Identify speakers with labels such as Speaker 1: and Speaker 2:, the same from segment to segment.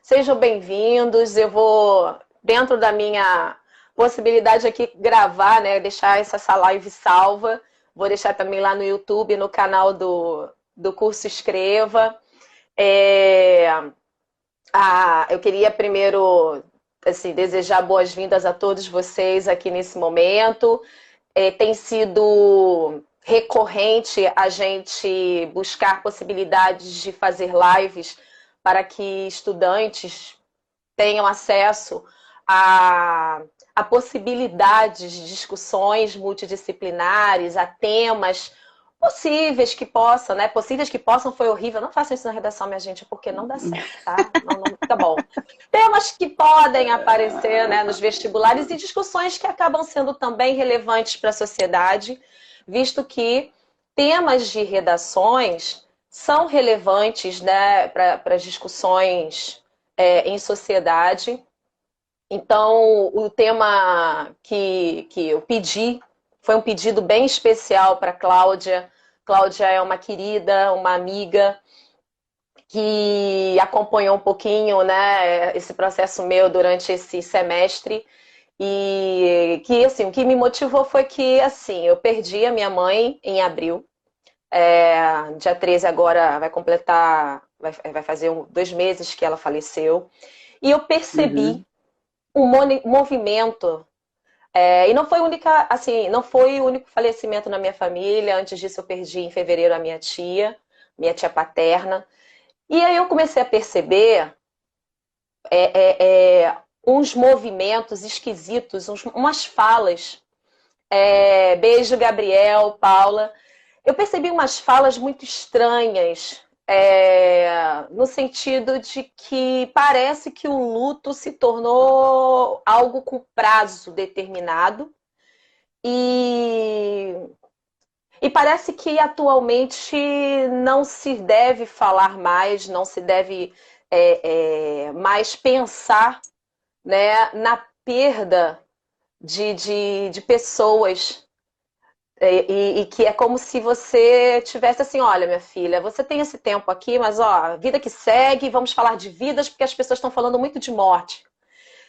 Speaker 1: Sejam bem-vindos. Eu vou, dentro da minha possibilidade aqui, gravar, né? Deixar essa live salva. Vou deixar também lá no YouTube, no canal do curso Escreva. É, eu queria primeiro assim, desejar boas-vindas a todos vocês aqui nesse momento. Tem sido recorrente a gente buscar possibilidades de fazer lives para que estudantes tenham acesso a possibilidades de discussões multidisciplinares, a temas possíveis que possam, né? Possíveis que possam foi horrível. Não façam isso na redação, minha gente, porque não dá certo, tá? Não fica bom. Temas que podem aparecer, né, nos vestibulares e discussões que acabam sendo também relevantes para a sociedade, visto que temas de redações são relevantes, né, para as discussões em sociedade. Então, o tema que eu pedi foi um pedido bem especial para a Cláudia. Cláudia é uma querida, uma amiga que acompanhou um pouquinho, né, esse processo meu durante esse semestre. E que, assim, o que me motivou foi que, assim, eu perdi a minha mãe em abril. Dia 13 agora vai completar, vai fazer 2 meses que ela faleceu. E eu percebi um movimento. E não foi única, assim, não foi o único falecimento na minha família. Antes disso, eu perdi em fevereiro a minha tia paterna. E aí eu comecei a perceber uns movimentos esquisitos, umas falas. Beijo, Gabriel, Paula. Eu percebi umas falas muito estranhas, no sentido de que parece que o luto se tornou algo com prazo determinado e, e parece que atualmente não se deve falar mais, não se deve mais pensar, né, na perda de pessoas. E que é como se você tivesse assim, olha, minha filha, você tem esse tempo aqui, mas ó, vida que segue, vamos falar de vidas, porque as pessoas estão falando muito de morte.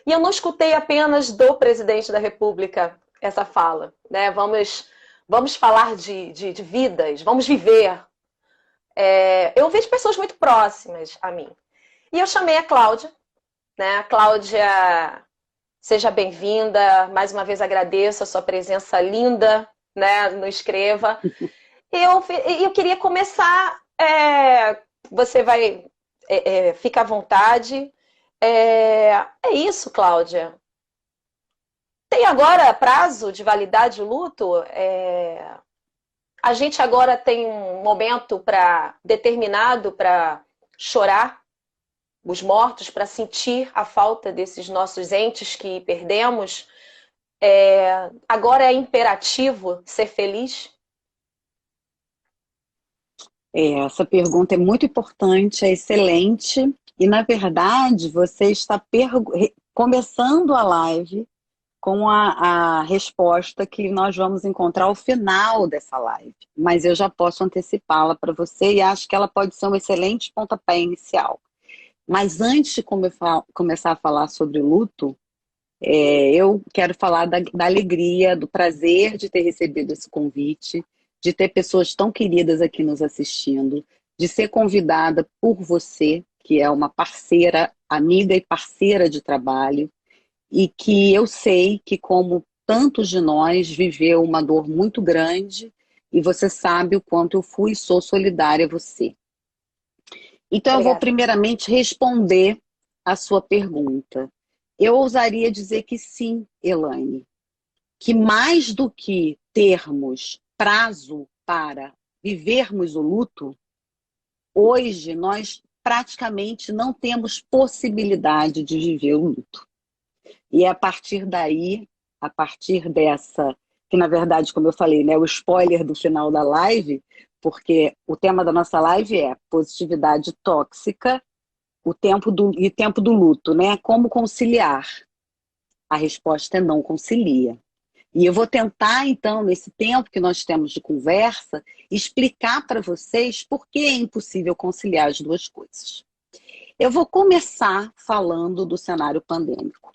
Speaker 1: E eu não escutei apenas do presidente da República essa fala, né? Vamos falar de vidas, vamos viver. Eu vejo pessoas muito próximas a mim. E eu chamei a Cláudia, né? A Cláudia, seja bem-vinda. Mais uma vez agradeço a sua presença linda, né, no Escreva. Eu queria começar. Você vai fica à vontade. É isso, Cláudia. Tem agora prazo de validade o luto? A gente agora tem um momento determinado para chorar os mortos, para sentir a falta desses nossos entes que perdemos. Agora é imperativo ser feliz?
Speaker 2: Essa pergunta é muito importante, é excelente. E, na verdade, você está começando a live com a resposta que nós vamos encontrar ao final dessa live. Mas eu já posso antecipá-la para você e acho que ela pode ser um excelente pontapé inicial. Mas antes de começar a falar sobre luto, eu quero falar da alegria, do prazer de ter recebido esse convite, de ter pessoas tão queridas aqui nos assistindo, de ser convidada por você, que é uma parceira, amiga e parceira de trabalho, e que eu sei que, como tantos de nós, viveu uma dor muito grande, e você sabe o quanto eu fui e sou solidária a você. Então, eu vou
Speaker 1: Obrigada.
Speaker 2: primeiramente responder a sua pergunta. Eu ousaria dizer que sim, Elaine, que mais do que termos prazo para vivermos o luto, hoje nós praticamente não temos possibilidade de viver o luto. E é a partir daí, a partir dessa, que na verdade, como eu falei, né, o spoiler do final da live, porque o tema da nossa live é positividade tóxica, o tempo do luto, né? Como conciliar? A resposta é não concilia. E eu vou tentar, então, nesse tempo que nós temos de conversa, explicar para vocês por que é impossível conciliar as duas coisas. Eu vou começar falando do cenário pandêmico.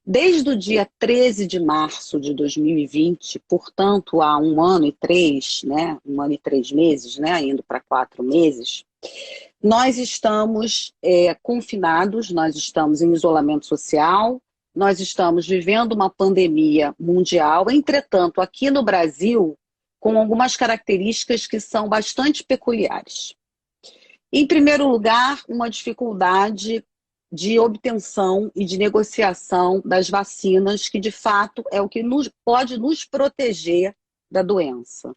Speaker 2: Desde o dia 13 de março de 2020, portanto, há 1 ano e 3, né, 1 ano e 3 meses, né, indo para 4 meses, nós estamos confinados, nós estamos em isolamento social, nós estamos vivendo uma pandemia mundial, entretanto, aqui no Brasil, com algumas características que são bastante peculiares. Em primeiro lugar, uma dificuldade de obtenção e de negociação das vacinas, que de fato é o que pode nos proteger da doença.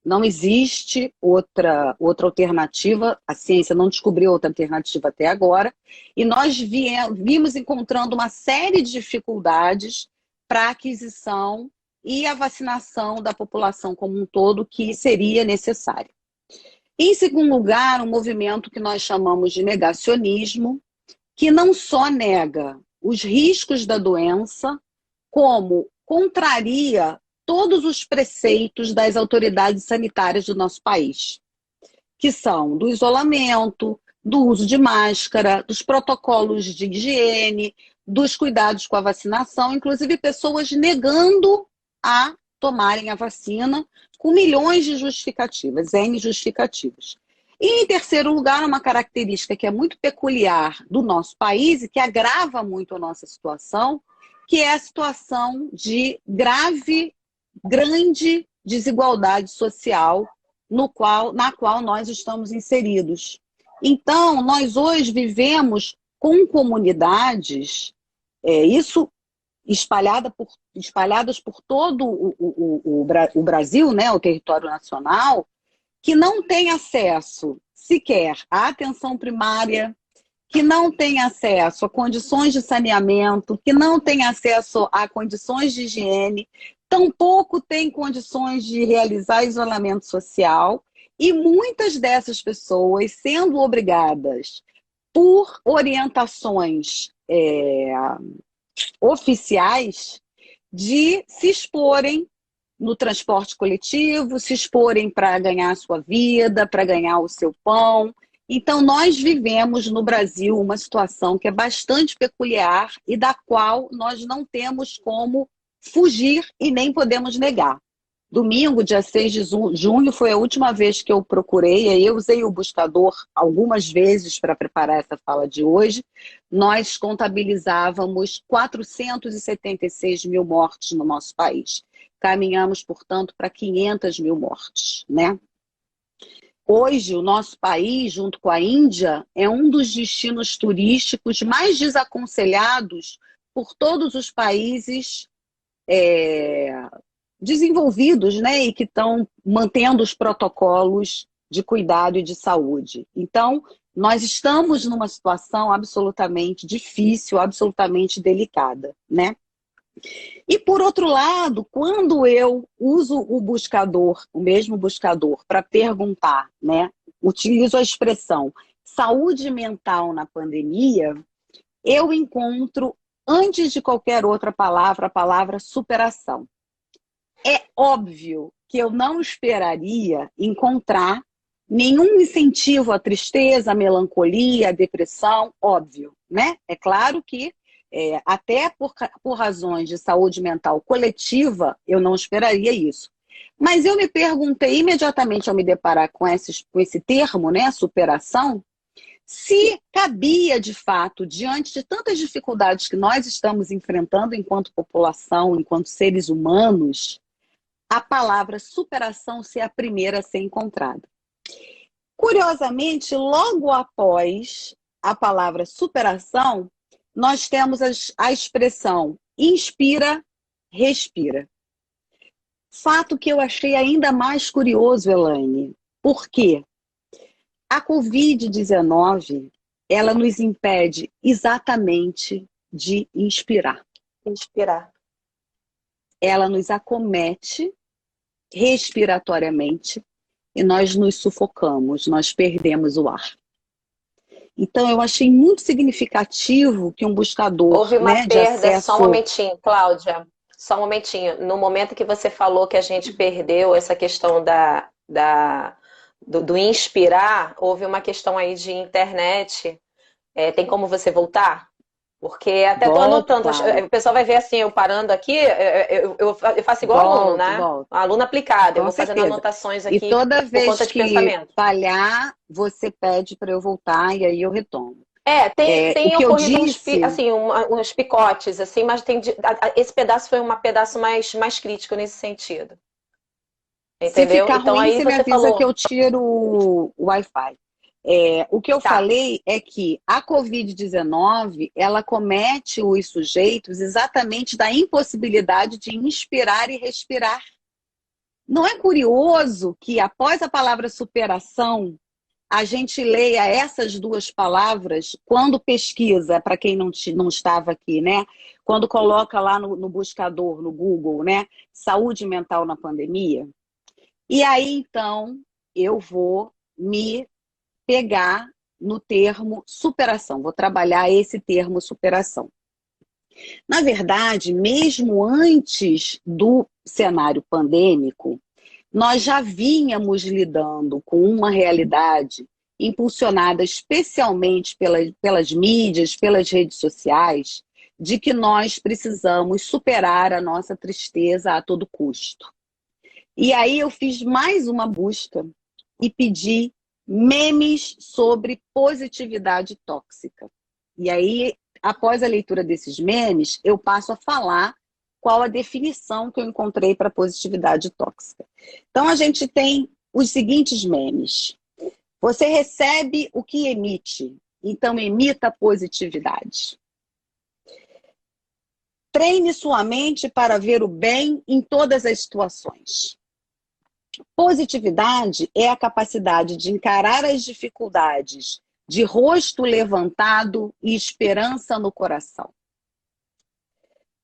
Speaker 2: Não existe outra alternativa, a ciência não descobriu outra alternativa até agora, e nós vimos encontrando uma série de dificuldades para a aquisição e a vacinação da população como um todo, que seria necessário. Em segundo lugar, um movimento que nós chamamos de negacionismo, que não só nega os riscos da doença, como contraria todos os preceitos das autoridades sanitárias do nosso país, que são do isolamento, do uso de máscara, dos protocolos de higiene, dos cuidados com a vacinação, inclusive pessoas negando a tomarem a vacina com milhões de justificativas, N justificativas. E, em terceiro lugar, uma característica que é muito peculiar do nosso país e que agrava muito a nossa situação, que é a situação de grande desigualdade social na qual nós estamos inseridos. Então, nós hoje vivemos com comunidades, isso espalhadas por todo o Brasil, né, o território nacional, que não tem acesso sequer à atenção primária, que não tem acesso a condições de saneamento, que não tem acesso a condições de higiene, tampouco tem condições de realizar isolamento social, e muitas dessas pessoas sendo obrigadas por orientações oficiais de se exporem no transporte coletivo, se exporem para ganhar a sua vida, para ganhar o seu pão. Então, nós vivemos no Brasil uma situação que é bastante peculiar e da qual nós não temos como fugir e nem podemos negar. Domingo, dia 6 de junho, foi a última vez que eu procurei, aí eu usei o buscador algumas vezes para preparar essa fala de hoje. Nós contabilizávamos 476 mil mortes no nosso país. Caminhamos, portanto, para 500 mil mortes, né? Hoje, o nosso país, junto com a Índia, é um dos destinos turísticos mais desaconselhados por todos os países desenvolvidos, né, e que estão mantendo os protocolos de cuidado e de saúde. Então, nós estamos numa situação absolutamente difícil, absolutamente delicada, né? E, por outro lado, quando eu uso o buscador, o mesmo buscador, para perguntar, né, utilizo a expressão saúde mental na pandemia, eu encontro, antes de qualquer outra palavra, a palavra superação. É óbvio que eu não esperaria encontrar nenhum incentivo à tristeza, à melancolia, à depressão, óbvio, né? É claro que até por razões de saúde mental coletiva, eu não esperaria isso. Mas eu me perguntei imediatamente ao me deparar com esse termo, né, superação, se cabia de fato, diante de tantas dificuldades que nós estamos enfrentando enquanto população, enquanto seres humanos, a palavra superação ser a primeira a ser encontrada. Curiosamente, logo após a palavra superação, nós temos a expressão inspira, respira. Fato que eu achei ainda mais curioso, Elaine, porque a Covid-19, ela nos impede exatamente de inspirar.
Speaker 1: Inspirar.
Speaker 2: Ela nos acomete respiratoriamente e nós nos sufocamos, nós perdemos o ar. Então, eu achei muito significativo que um buscador,
Speaker 1: houve uma
Speaker 2: né, de
Speaker 1: perda,
Speaker 2: acesso...
Speaker 1: só um momentinho, Cláudia, só um momentinho. No momento que você falou que a gente perdeu essa questão do inspirar, houve uma questão aí de internet Tem como você voltar? Porque até estou
Speaker 2: Volto,
Speaker 1: anotando,
Speaker 2: claro.
Speaker 1: o pessoal vai ver assim, eu parando aqui, eu faço igual aluno,
Speaker 2: Volto,
Speaker 1: né?
Speaker 2: volto.
Speaker 1: Aluno aplicado, eu
Speaker 2: Com
Speaker 1: vou fazendo
Speaker 2: certeza.
Speaker 1: anotações
Speaker 2: E
Speaker 1: aqui
Speaker 2: toda
Speaker 1: por conta
Speaker 2: vez
Speaker 1: de
Speaker 2: que
Speaker 1: pensamento.
Speaker 2: falhar, você pede para eu voltar e aí eu retomo. O
Speaker 1: Tem
Speaker 2: que eu
Speaker 1: ocorrido
Speaker 2: disse,
Speaker 1: assim, uns picotes, assim, mas esse pedaço foi um pedaço mais crítico nesse sentido.
Speaker 2: se
Speaker 1: Entendeu?
Speaker 2: ficar
Speaker 1: Então
Speaker 2: ruim,
Speaker 1: aí
Speaker 2: você me
Speaker 1: você
Speaker 2: avisa que
Speaker 1: falou,
Speaker 2: eu tiro o Wi-Fi. O que eu
Speaker 1: tá.
Speaker 2: falei é que a Covid-19, ela comete os sujeitos exatamente da impossibilidade de inspirar e respirar. Não é curioso que após a palavra superação, a gente leia essas duas palavras quando pesquisa, para quem não estava aqui, né? Quando coloca lá no buscador, no Google, né? Saúde mental na pandemia. E aí, então, eu vou me pegar no termo superação, vou trabalhar esse termo superação. Na verdade, mesmo antes do cenário pandêmico, nós já vínhamos lidando com uma realidade impulsionada especialmente pelas mídias, pelas redes sociais, de que nós precisamos superar a nossa tristeza a todo custo. E aí eu fiz mais uma busca e pedi memes sobre positividade tóxica. E aí, após a leitura desses memes, eu passo a falar qual a definição que eu encontrei para positividade tóxica. Então, a gente tem os seguintes memes. Você recebe o que emite, então emita positividade. Treine sua mente para ver o bem em todas as situações. Positividade é a capacidade de encarar as dificuldades de rosto levantado e esperança no coração.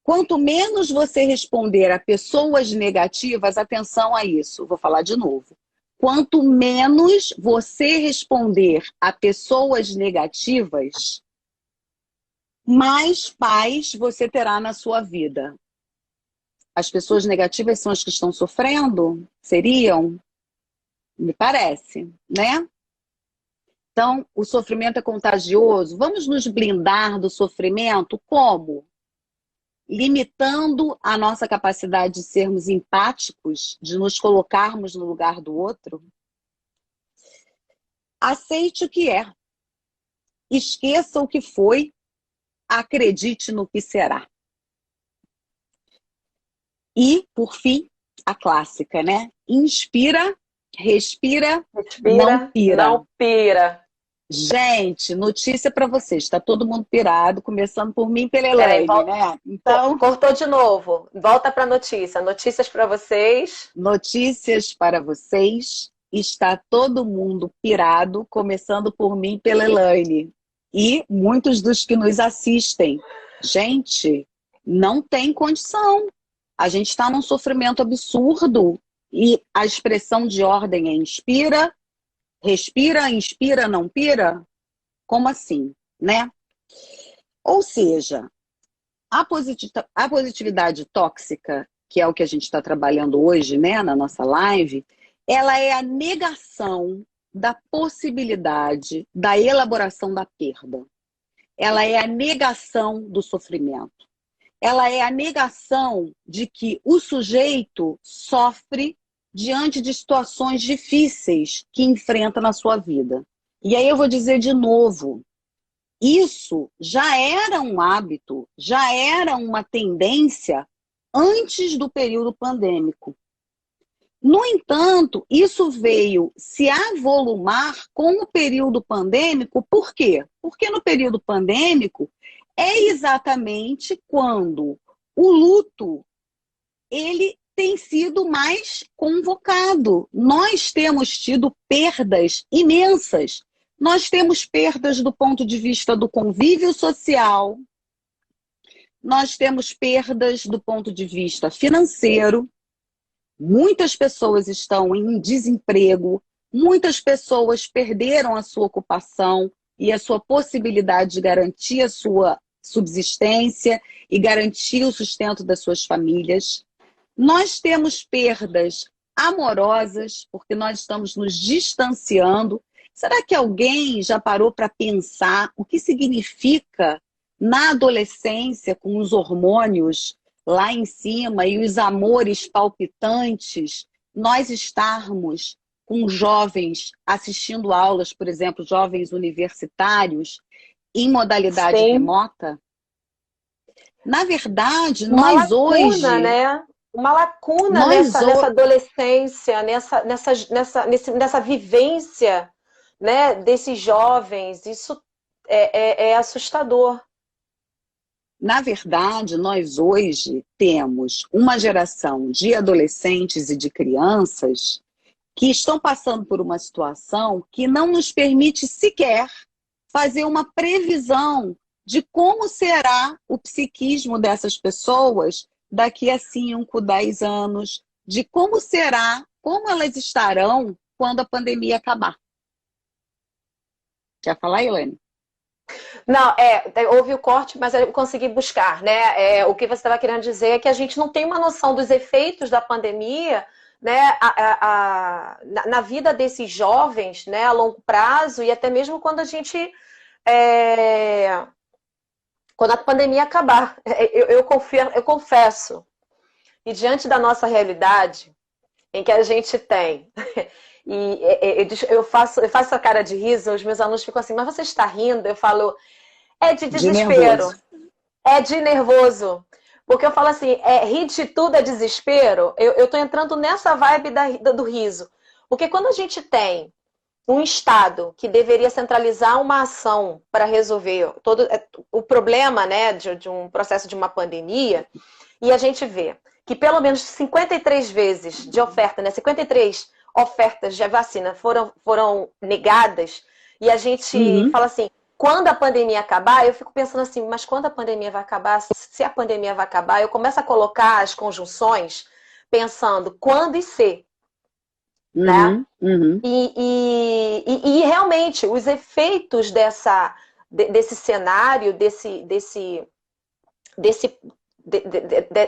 Speaker 2: Quanto menos você responder a pessoas negativas, atenção a isso, vou falar de novo. Quanto menos você responder a pessoas negativas, mais paz você terá na sua vida. As pessoas negativas são as que estão sofrendo? Seriam? Me parece, né? Então, o sofrimento é contagioso. Vamos nos blindar do sofrimento? Como? Limitando a nossa capacidade de sermos empáticos, de nos colocarmos no lugar do outro. Aceite o que é. Esqueça o que foi. Acredite no que será. E, por fim, a clássica, né? Inspira, respira, não
Speaker 1: Respira,
Speaker 2: pira.
Speaker 1: não pira.
Speaker 2: Gente, notícia para vocês, está todo mundo pirado, começando por mim e pela
Speaker 1: Peraí,
Speaker 2: Elaine, né? Então,
Speaker 1: cortou de novo. Volta para notícia. Notícias para vocês.
Speaker 2: notícias para vocês, está todo mundo pirado, começando por mim e pela Elaine. E muitos dos que nos assistem. Gente, não tem condição. A gente está num sofrimento absurdo e a expressão de ordem é inspira, respira, inspira, não pira? Como assim, né? Ou seja, a positividade tóxica, que é o que a gente está trabalhando hoje, né, na nossa live, ela é a negação da possibilidade da elaboração da perda. Ela é a negação do sofrimento. Ela é a negação de que o sujeito sofre diante de situações difíceis que enfrenta na sua vida. E aí eu vou dizer de novo, isso já era um hábito, já era uma tendência antes do período pandêmico. No entanto, isso veio se avolumar com o período pandêmico. Por quê? Porque no período pandêmico é exatamente quando o luto ele tem sido mais convocado. Nós temos tido perdas imensas. Nós temos perdas do ponto de vista do convívio social, nós temos perdas do ponto de vista financeiro. Muitas pessoas estão em desemprego, muitas pessoas perderam a sua ocupação e a sua possibilidade de garantir a sua subsistência e garantir o sustento das suas famílias. Nós temos perdas amorosas, porque nós estamos nos distanciando. Será que alguém já parou para pensar o que significa na adolescência, com os hormônios lá em cima e os amores palpitantes, nós estarmos com jovens assistindo aulas, por exemplo, jovens universitários, em modalidade
Speaker 1: Sim.
Speaker 2: remota? Na verdade,
Speaker 1: Uma
Speaker 2: nós
Speaker 1: lacuna,
Speaker 2: hoje,
Speaker 1: né? Uma lacuna
Speaker 2: nós,
Speaker 1: nessa adolescência, nessa vivência, né, desses jovens. Isso é assustador.
Speaker 2: na verdade, nós hoje temos uma geração de adolescentes e de crianças que estão passando por uma situação que não nos permite sequer fazer uma previsão de como será o psiquismo dessas pessoas daqui a 5, 10 anos, de como será, como elas estarão quando a pandemia acabar. Quer falar, Elaine?
Speaker 1: Não, houve o corte, mas eu consegui buscar, né? O que você estava querendo dizer é que a gente não tem uma noção dos efeitos da pandemia, né, na vida desses jovens, né, a longo prazo, e até mesmo quando a gente. Quando a pandemia acabar. Eu confesso, e diante da nossa realidade, em que a gente tem. Eu faço essa cara de riso, os meus alunos ficam assim, mas você está rindo? Eu falo, é de
Speaker 2: De
Speaker 1: desespero,
Speaker 2: nervoso.
Speaker 1: é de nervoso. Porque eu falo assim, rir de tudo é desespero. Eu tô entrando nessa vibe do riso. Porque quando a gente tem um Estado que deveria centralizar uma ação para resolver todo o problema, né, de um processo de uma pandemia, e a gente vê que pelo menos 53 vezes de oferta, né, 53 ofertas de vacina foram negadas, e a gente
Speaker 2: Uhum,
Speaker 1: fala assim, quando a pandemia acabar, eu fico pensando assim, mas quando a pandemia vai acabar? Se a pandemia vai acabar, eu começo a colocar as conjunções pensando quando e se, né?
Speaker 2: uhum, uhum.
Speaker 1: E realmente, os efeitos desse cenário, desse,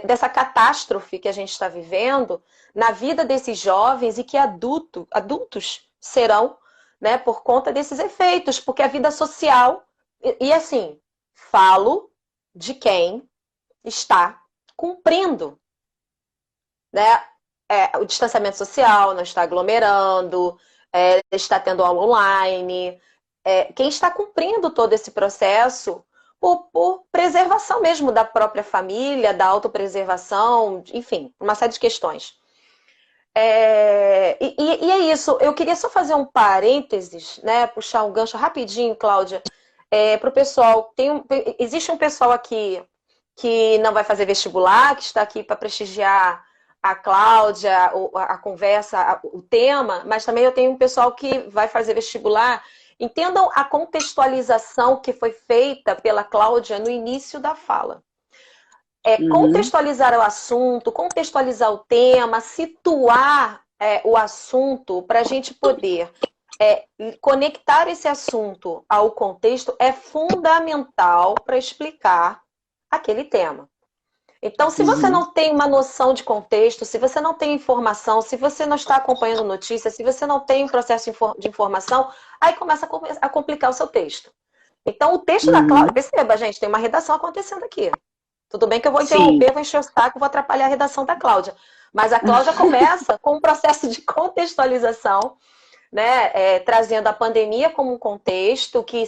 Speaker 1: dessa catástrofe que a gente está vivendo na vida desses jovens e que adultos serão, né, por conta desses efeitos, porque a vida social, e assim, falo de quem está cumprindo, né, o distanciamento social, não está aglomerando, está tendo aula online, quem está cumprindo todo esse processo por preservação mesmo da própria família, da autopreservação, enfim, uma série de questões. E é isso, eu queria só fazer um parênteses, né, puxar um gancho rapidinho, Cláudia, para o pessoal. Existe um pessoal aqui que não vai fazer vestibular, que está aqui para prestigiar a Cláudia, a conversa, o tema, mas também eu tenho um pessoal que vai fazer vestibular. Entendam a contextualização que foi feita pela Cláudia no início da fala.
Speaker 2: Uhum.
Speaker 1: Contextualizar o assunto, contextualizar o tema, situar o assunto para a gente poder conectar esse assunto ao contexto é fundamental para explicar aquele tema. Então, se você
Speaker 2: Uhum.
Speaker 1: não tem uma noção de contexto, se você não tem informação, se você não está acompanhando notícias, se você não tem um processo de informação, aí começa a complicar o seu texto. Então, o texto da Cláudia,
Speaker 2: Uhum.
Speaker 1: perceba, gente, tem uma redação acontecendo aqui. Tudo bem que eu vou
Speaker 2: Sim.
Speaker 1: interromper, vou encher o saco, vou atrapalhar a redação da Cláudia. Mas a Cláudia começa com um processo de contextualização, né, trazendo a pandemia como um contexto que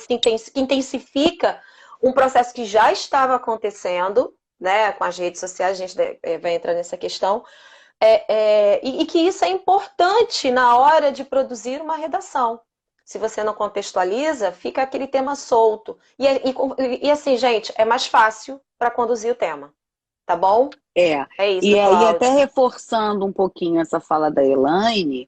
Speaker 1: intensifica um processo que já estava acontecendo, né, com as redes sociais, a gente vai entrar nessa questão, e que isso é importante na hora de produzir uma redação. Se você não contextualiza, fica aquele tema solto. E assim, gente, é mais fácil para conduzir o tema. Tá bom?
Speaker 2: É,
Speaker 1: É isso,
Speaker 2: e aí até
Speaker 1: Cláudia.
Speaker 2: reforçando um pouquinho essa fala da Elaine,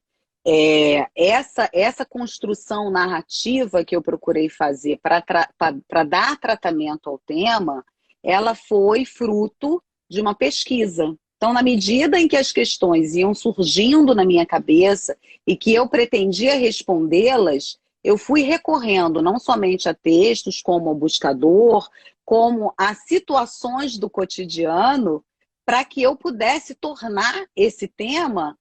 Speaker 2: essa construção narrativa que eu procurei fazer para dar tratamento ao tema, ela foi fruto de uma pesquisa. Então, na medida em que as questões iam surgindo na minha cabeça e que eu pretendia respondê-las, eu fui recorrendo não somente a textos como o buscador, como a situações do cotidiano, para que eu pudesse tornar esse tema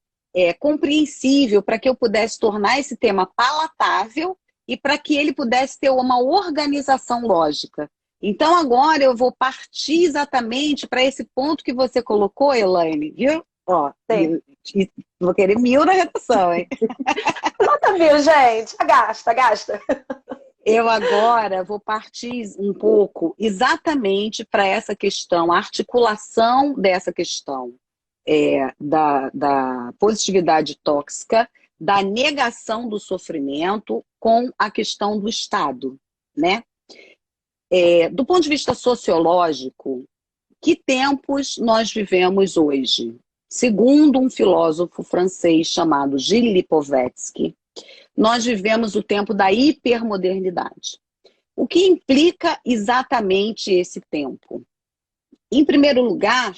Speaker 2: compreensível, para que eu pudesse tornar esse tema palatável e para que ele pudesse ter uma organização lógica. Então, agora eu vou partir exatamente para esse ponto que você colocou, Elaine, viu? Ó, vou querer 1000 na redação, hein?
Speaker 1: Nota 1000, gente. Gasta, gasta.
Speaker 2: Eu agora vou partir um pouco exatamente para essa questão, a articulação dessa questão da positividade tóxica, da negação do sofrimento com a questão do Estado, né? Do ponto de vista sociológico, que tempos nós vivemos hoje? Segundo um filósofo francês chamado Gilles Lipovetsky, nós vivemos o tempo da hipermodernidade. O que implica exatamente esse tempo? Em primeiro lugar,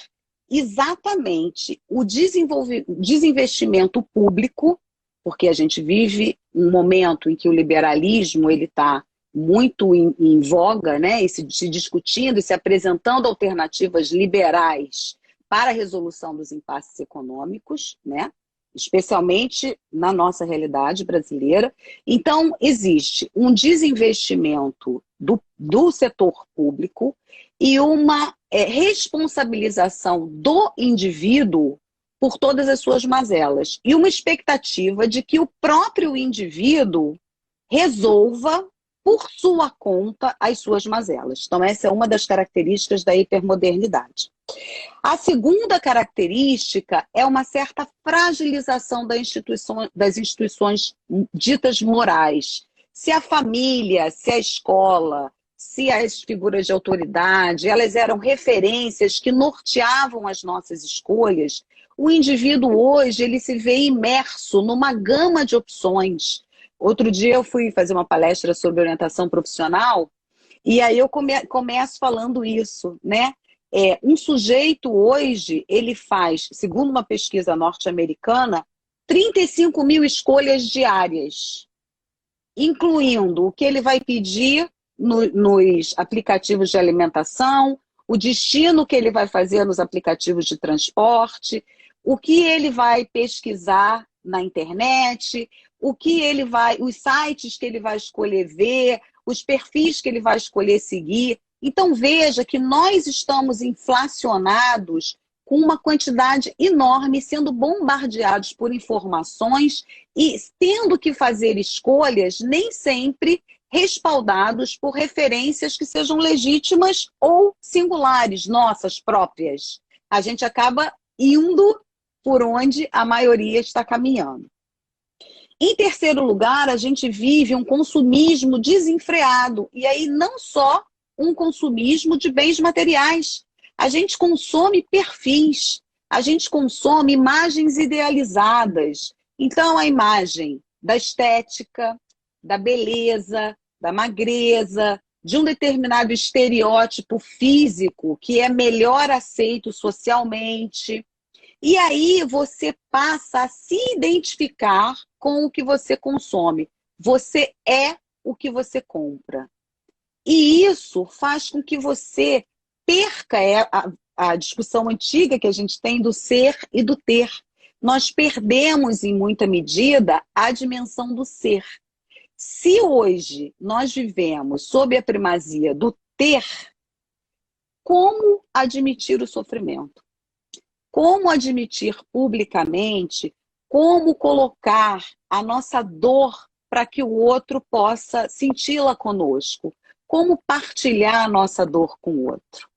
Speaker 2: exatamente o desinvestimento público, porque a gente vive um momento em que o liberalismo está muito em voga, né? E se discutindo e se apresentando alternativas liberais para a resolução dos impasses econômicos, né? Especialmente na nossa realidade brasileira. Então, existe um desinvestimento do setor público e uma responsabilização do indivíduo por todas as suas mazelas. E uma expectativa de que o próprio indivíduo resolva por sua conta as suas mazelas. Então, essa é uma das características da hipermodernidade. A segunda característica é uma certa fragilização das instituições ditas morais. Se a família, se a escola, se as figuras de autoridade, elas eram referências que norteavam as nossas escolhas, o indivíduo hoje ele se vê imerso numa gama de opções. Outro dia eu fui fazer uma palestra sobre orientação profissional e aí eu começo falando isso, né? Um sujeito hoje, ele faz, segundo uma pesquisa norte-americana, 35.000 escolhas diárias, incluindo o que ele vai pedir nos aplicativos de alimentação, o destino que ele vai fazer nos aplicativos de transporte, o que ele vai pesquisar na internet, os sites que ele vai escolher ver, os perfis que ele vai escolher seguir. Então veja que nós estamos inflacionados com uma quantidade enorme, sendo bombardeados por informações e tendo que fazer escolhas nem sempre respaldados por referências que sejam legítimas ou singulares, nossas próprias. A gente acaba indo por onde a maioria está caminhando. Em terceiro lugar, a gente vive um consumismo desenfreado. E aí não só um consumismo de bens materiais. A gente consome perfis, a gente consome imagens idealizadas. Então, a imagem da estética, da beleza, da magreza, de um determinado estereótipo físico que é melhor aceito socialmente. E aí você passa a se identificar com o que você consome. Você é o que você compra. E isso faz com que você perca a discussão antiga que a gente tem do ser e do ter. Nós perdemos, em muita medida, a dimensão do ser. Se hoje nós vivemos sob a primazia do ter, como admitir o sofrimento? Como admitir publicamente, como colocar a nossa dor para que o outro possa senti-la conosco? Como partilhar a nossa dor com o outro?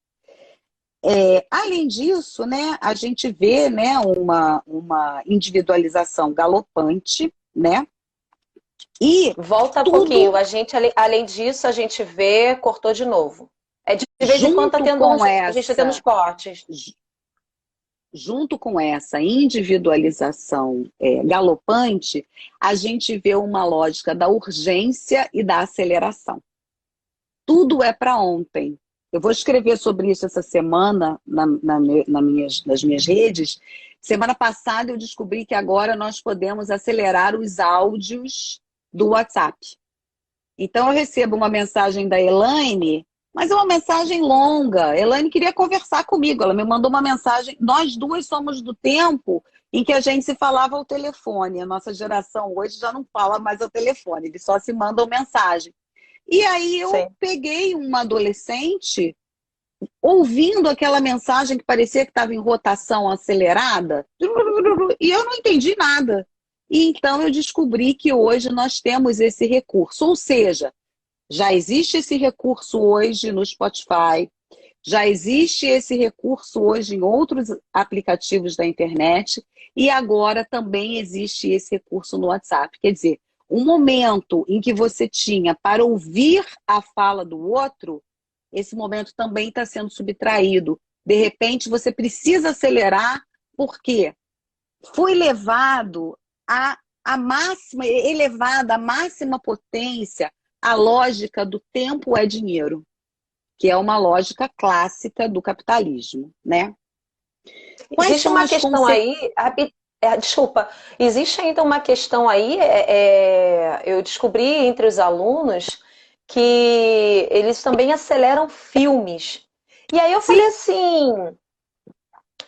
Speaker 2: Além disso, né, a gente vê, né, uma individualização galopante, né? E
Speaker 1: volta um pouquinho, além disso, a gente vê, cortou de novo. De vez em quando a gente está tendo os cortes.
Speaker 2: Junto com essa individualização galopante, a gente vê uma lógica da urgência e da aceleração. Tudo é para ontem. Eu vou escrever sobre isso essa semana nas minhas redes. Semana passada eu descobri que agora nós podemos acelerar os áudios do WhatsApp. Então eu recebo uma mensagem da Elaine, mas é uma mensagem longa. A Elaine queria conversar comigo, ela me mandou uma mensagem. Nós duas somos do tempo em que a gente se falava ao telefone. A nossa geração hoje já não fala mais ao telefone, eles só se mandam mensagem. E aí eu
Speaker 1: Sim.
Speaker 2: peguei uma adolescente ouvindo aquela mensagem que parecia que estava em rotação acelerada, e eu não entendi nada. E então eu descobri que hoje nós temos esse recurso, ou seja, já existe esse recurso hoje no Spotify, já existe esse recurso hoje em outros aplicativos da internet e agora também existe esse recurso no WhatsApp. Quer dizer, um momento em que você tinha para ouvir a fala do outro, esse momento também está sendo subtraído. De repente, você precisa acelerar porque foi levado a máxima, elevada à máxima potência a lógica do tempo é dinheiro, que é uma lógica clássica do capitalismo, né? Quais
Speaker 1: Existe
Speaker 2: são
Speaker 1: uma
Speaker 2: as
Speaker 1: questão
Speaker 2: consequências?
Speaker 1: aí, desculpa, existe ainda uma questão aí, eu descobri entre os alunos que eles também aceleram filmes. E aí eu
Speaker 2: Sim,
Speaker 1: falei assim,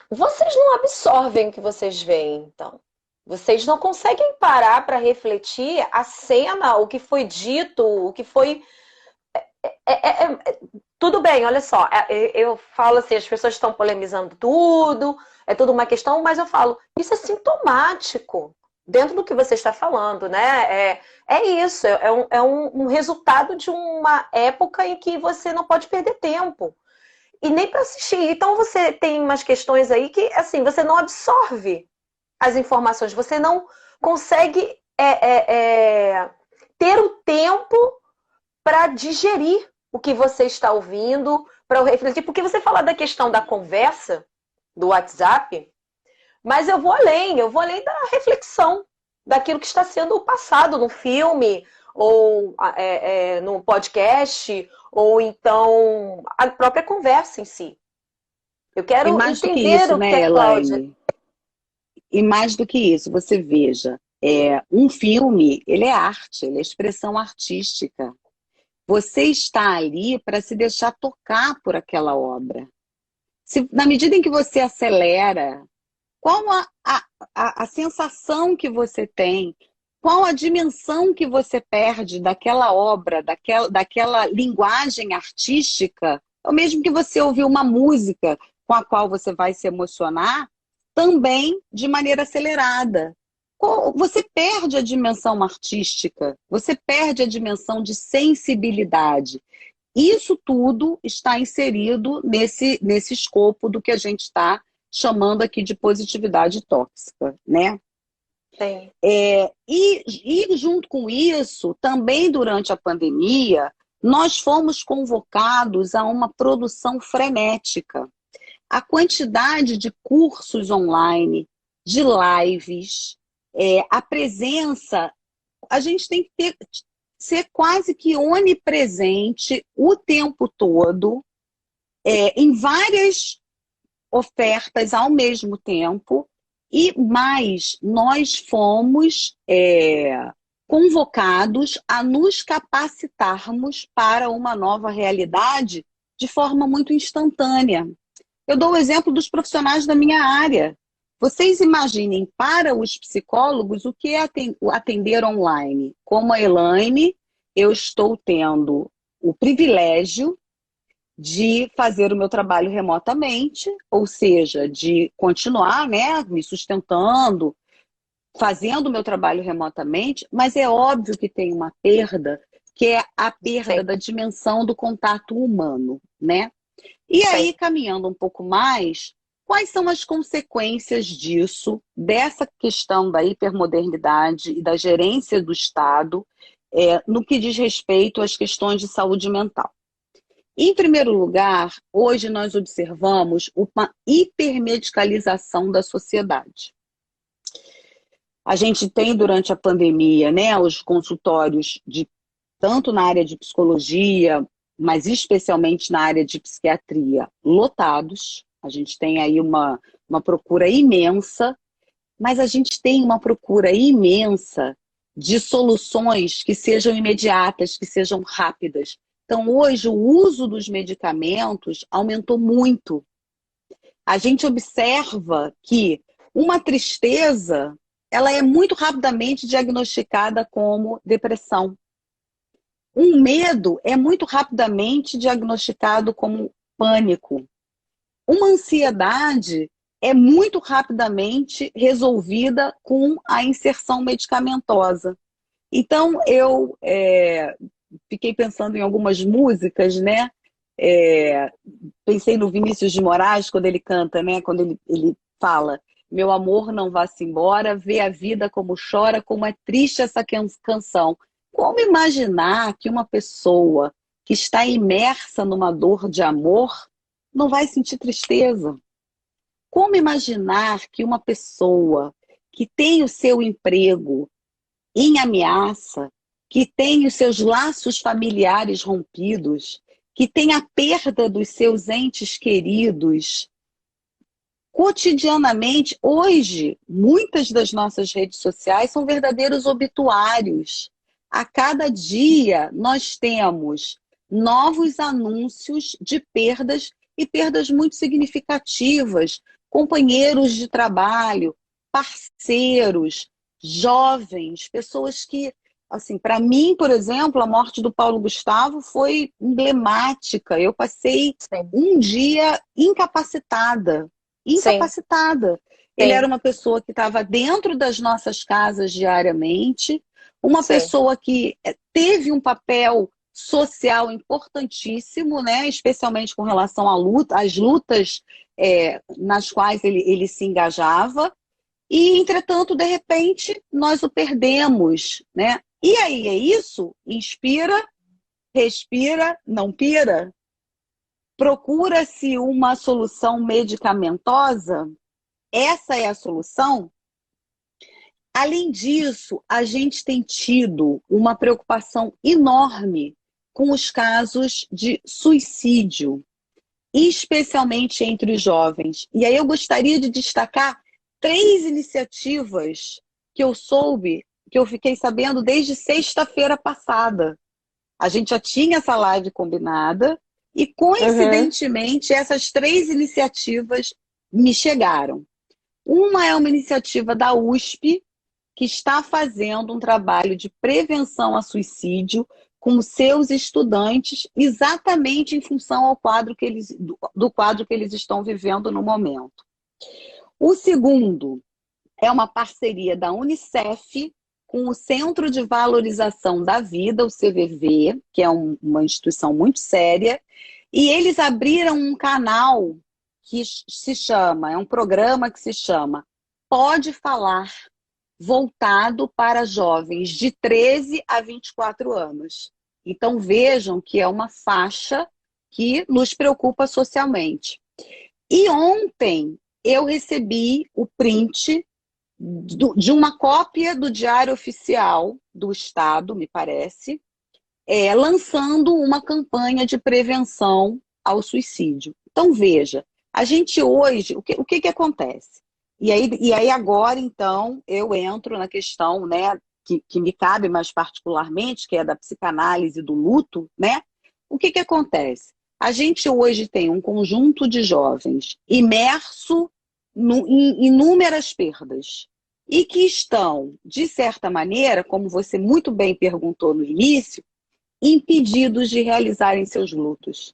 Speaker 1: vocês não absorvem o que vocês veem, então. Vocês não conseguem parar para refletir a cena, o que foi dito, o que foi. Tudo bem, olha só, eu falo assim, as pessoas estão polemizando tudo, é tudo uma questão, mas eu falo, isso é sintomático dentro do que você está falando, né? É isso, um resultado de uma época em que você não pode perder tempo. E nem para assistir. Então você tem umas questões aí que, assim, você não absorve as informações, você não consegue ter o tempo para digerir o que você está ouvindo, para refletir. Porque você fala da questão da conversa, do WhatsApp, mas eu vou além da reflexão daquilo que está sendo passado no filme, ou no podcast, ou então a própria conversa em si. Eu
Speaker 2: e
Speaker 1: quero
Speaker 2: mais do que
Speaker 1: entender
Speaker 2: isso,
Speaker 1: o que
Speaker 2: né,
Speaker 1: a Cláudia.
Speaker 2: Elaine? E mais do que isso, você veja, um filme, ele é arte, ele é expressão artística. Você está ali para se deixar tocar por aquela obra. Na medida em que você acelera, qual a sensação que você tem? Qual a dimensão que você perde daquela obra, daquela linguagem artística? É o mesmo que você ouvir uma música com a qual você vai se emocionar, também de maneira acelerada. Você perde a dimensão artística, você perde a dimensão de sensibilidade. Isso tudo está inserido nesse escopo do que a gente está chamando aqui de positividade tóxica, né?
Speaker 1: Sim.
Speaker 2: E junto com isso, também durante a pandemia, nós fomos convocados a uma produção frenética. A quantidade de cursos online, de lives, a presença, a gente tem que ser quase que onipresente o tempo todo, em várias ofertas ao mesmo tempo, e mais, nós fomos convocados a nos capacitarmos para uma nova realidade de forma muito instantânea. Eu dou o exemplo dos profissionais da minha área. Vocês imaginem para os psicólogos o que é atender online. Como a Elaine, eu estou tendo o privilégio de fazer o meu trabalho remotamente, ou seja, de continuar, né, me sustentando, fazendo o meu trabalho remotamente, mas é óbvio que tem uma perda, que é a perda
Speaker 1: Sim,
Speaker 2: da dimensão do contato humano, né? E aí,
Speaker 1: sim.
Speaker 2: caminhando um pouco mais, quais são as consequências disso, dessa questão da hipermodernidade e da gerência do Estado, no que diz respeito às questões de saúde mental? Em primeiro lugar, hoje nós observamos uma hipermedicalização da sociedade. A gente tem, durante a pandemia, né, os consultórios tanto na área de psicologia, mas especialmente na área de psiquiatria, lotados. A gente tem aí uma procura imensa, mas a gente tem uma procura imensa de soluções que sejam imediatas, que sejam rápidas. Então, hoje, o uso dos medicamentos aumentou muito. A gente observa que Uma tristeza, ela é muito rapidamente diagnosticada como depressão. Um medo é muito rapidamente diagnosticado como pânico. Uma ansiedade é muito rapidamente resolvida com a inserção medicamentosa. Então, eu fiquei pensando em algumas músicas, né? É, pensei no Vinícius de Moraes, quando ele canta, né? Quando ele fala: meu amor, não vá-se embora, vê a vida como chora, como é triste essa canção. Como imaginar que uma pessoa que está imersa numa dor de amor não vai sentir tristeza? Como imaginar que uma pessoa que tem o seu emprego em ameaça, que tem os seus laços familiares rompidos, que tem a perda dos seus entes queridos, cotidianamente, hoje, muitas das nossas redes sociais são verdadeiros obituários. A cada dia nós temos novos anúncios de perdas e perdas muito significativas. Companheiros de trabalho, parceiros, jovens, pessoas que, assim, para mim, por exemplo, a morte do Paulo Gustavo foi emblemática. Eu passei
Speaker 1: Sim.
Speaker 2: um dia incapacitada.
Speaker 1: Sim,
Speaker 2: Ele era
Speaker 1: sim,
Speaker 2: uma pessoa que estava dentro das nossas casas diariamente, uma
Speaker 1: sim.
Speaker 2: pessoa que teve um papel social importantíssimo, né? Especialmente com relação às lutas nas quais ele se engajava, e, entretanto, de repente, nós o perdemos, né? E aí é isso? Inspira, respira, não pira? Procura-se uma solução medicamentosa? Essa é a solução? Além disso, a gente tem tido uma preocupação enorme com os casos de suicídio, especialmente entre os jovens. E aí eu gostaria de destacar 3 iniciativas que eu soube, que eu fiquei sabendo desde sexta-feira passada. A gente já tinha essa live combinada e,
Speaker 1: Uhum.
Speaker 2: coincidentemente, essas 3 iniciativas me chegaram. Uma é uma iniciativa da USP, que está fazendo um trabalho de prevenção a suicídio com seus estudantes, exatamente em função ao do quadro que eles estão vivendo no momento. O segundo é uma parceria da Unicef com o Centro de Valorização da Vida, o CVV, que é uma instituição muito séria, e eles abriram um canal que se chama, é um programa que se chama Pode Falar, voltado para jovens de 13 a 24 anos. Então vejam que é uma faixa que nos preocupa socialmente. E ontem eu recebi o print de uma cópia do Diário Oficial do Estado, me parece, lançando uma campanha de prevenção ao suicídio. Então, veja, a gente hoje, o que acontece? E aí agora, então, eu entro na questão, né, que me cabe mais particularmente, que é da psicanálise do luto, né? O que acontece? A gente hoje tem um conjunto de jovens imerso em inúmeras perdas e que estão, de certa maneira, como você muito bem perguntou no início, impedidos de realizarem seus lutos,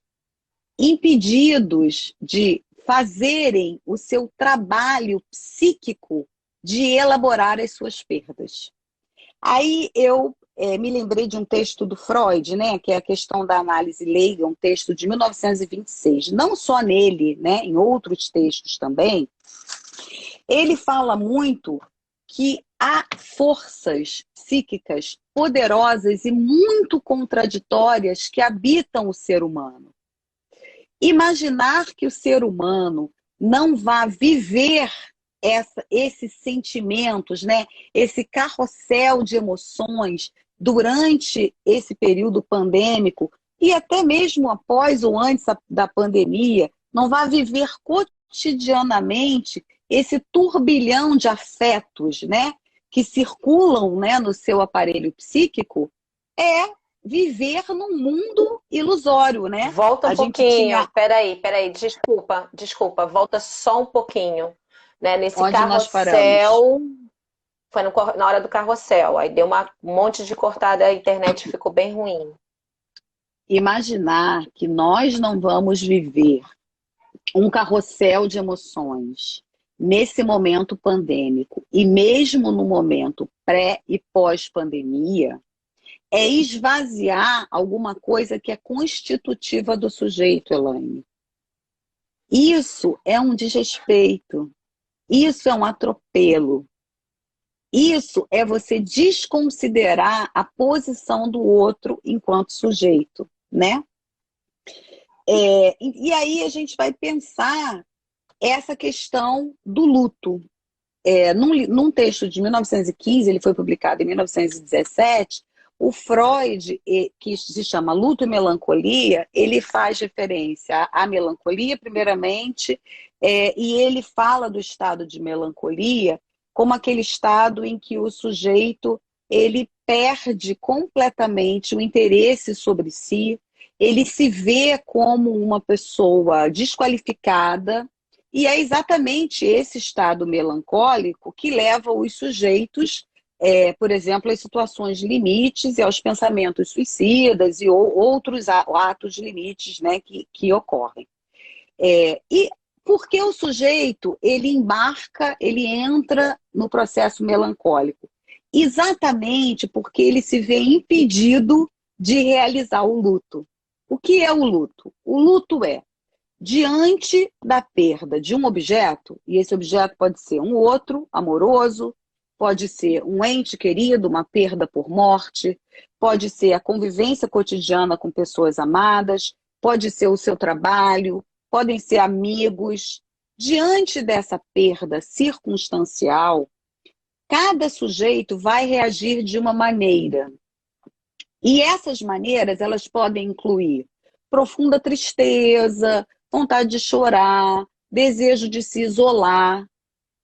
Speaker 2: impedidos de fazerem o seu trabalho psíquico de elaborar as suas perdas. Aí eu me lembrei de um texto do Freud, né, que é a questão da análise leiga, um texto de 1926. Não só nele, né, em outros textos também, ele fala muito que há forças psíquicas poderosas e muito contraditórias que habitam o ser humano. Imaginar que o ser humano não vá viver esses sentimentos, né? Esse carrossel de emoções durante esse período pandêmico e até mesmo após ou antes da pandemia, não vá viver cotidianamente esse turbilhão de afetos, né? Que circulam, né, no seu aparelho psíquico, é viver num mundo ilusório, né?
Speaker 1: Volta um
Speaker 2: A gente
Speaker 1: pouquinho.
Speaker 2: tinha.
Speaker 1: Peraí. Desculpa. Volta só um pouquinho. né? Nesse
Speaker 2: Onde nós paramos?
Speaker 1: carrossel, foi na hora do carrossel, aí deu um monte de cortada, a internet ficou bem ruim.
Speaker 2: Imaginar que nós não vamos viver um carrossel de emoções nesse momento pandêmico e mesmo no momento pré e pós-pandemia é esvaziar alguma coisa que é constitutiva do sujeito, Elaine. Isso é um desrespeito, isso é um atropelo, isso é você desconsiderar a posição do outro enquanto sujeito, né? E aí a gente vai pensar essa questão do luto. Num texto de 1915, ele foi publicado em 1917, o Freud, que se chama Luto e Melancolia, ele faz referência à melancolia, primeiramente, e ele fala do estado de melancolia como aquele estado em que o sujeito ele perde completamente o interesse sobre si, ele se vê como uma pessoa desqualificada, e é exatamente esse estado melancólico que leva os sujeitos, por exemplo, às situações limites e aos pensamentos suicidas e outros atos limites, né, que ocorrem. E porque o sujeito, ele embarca, ele entra no processo melancólico? Exatamente porque ele se vê impedido de realizar o luto. O que é o luto? O luto é diante da perda de um objeto, e esse objeto pode ser um outro amoroso, pode ser um ente querido, uma perda por morte, pode ser a convivência cotidiana com pessoas amadas, pode ser o seu trabalho, podem ser amigos. Diante dessa perda circunstancial, cada sujeito vai reagir de uma maneira. E essas maneiras, elas podem incluir profunda tristeza, vontade de chorar, desejo de se isolar.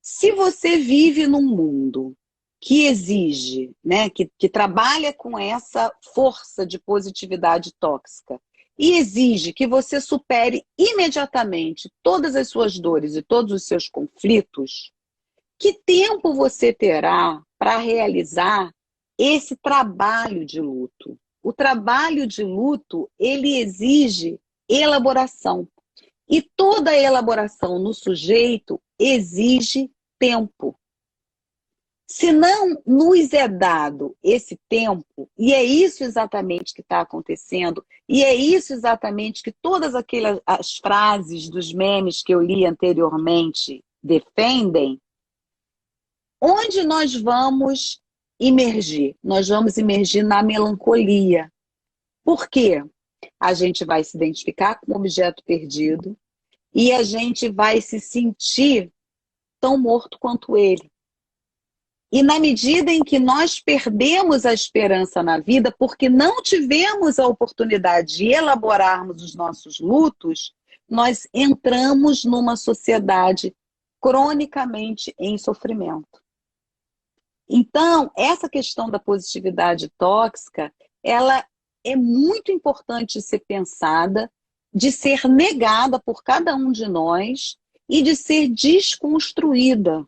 Speaker 2: Se você vive num mundo que exige, né, que trabalha com essa força de positividade tóxica e exige que você supere imediatamente todas as suas dores e todos os seus conflitos, que tempo você terá para realizar esse trabalho de luto? O trabalho de luto, ele exige elaboração. E toda elaboração no sujeito exige tempo. Se não nos é dado esse tempo, e é isso exatamente que está acontecendo, e é isso exatamente que todas aquelas as frases dos memes que eu li anteriormente defendem, onde nós vamos imergir? Nós vamos imergir na melancolia. Por quê? A gente vai se identificar com o objeto perdido e a gente vai se sentir tão morto quanto ele. E na medida em que nós perdemos a esperança na vida, porque não tivemos a oportunidade de elaborarmos os nossos lutos, nós entramos numa sociedade cronicamente em sofrimento. Então, essa questão da positividade tóxica, ela é muito importante de ser pensada, de ser negada por cada um de nós e de ser desconstruída.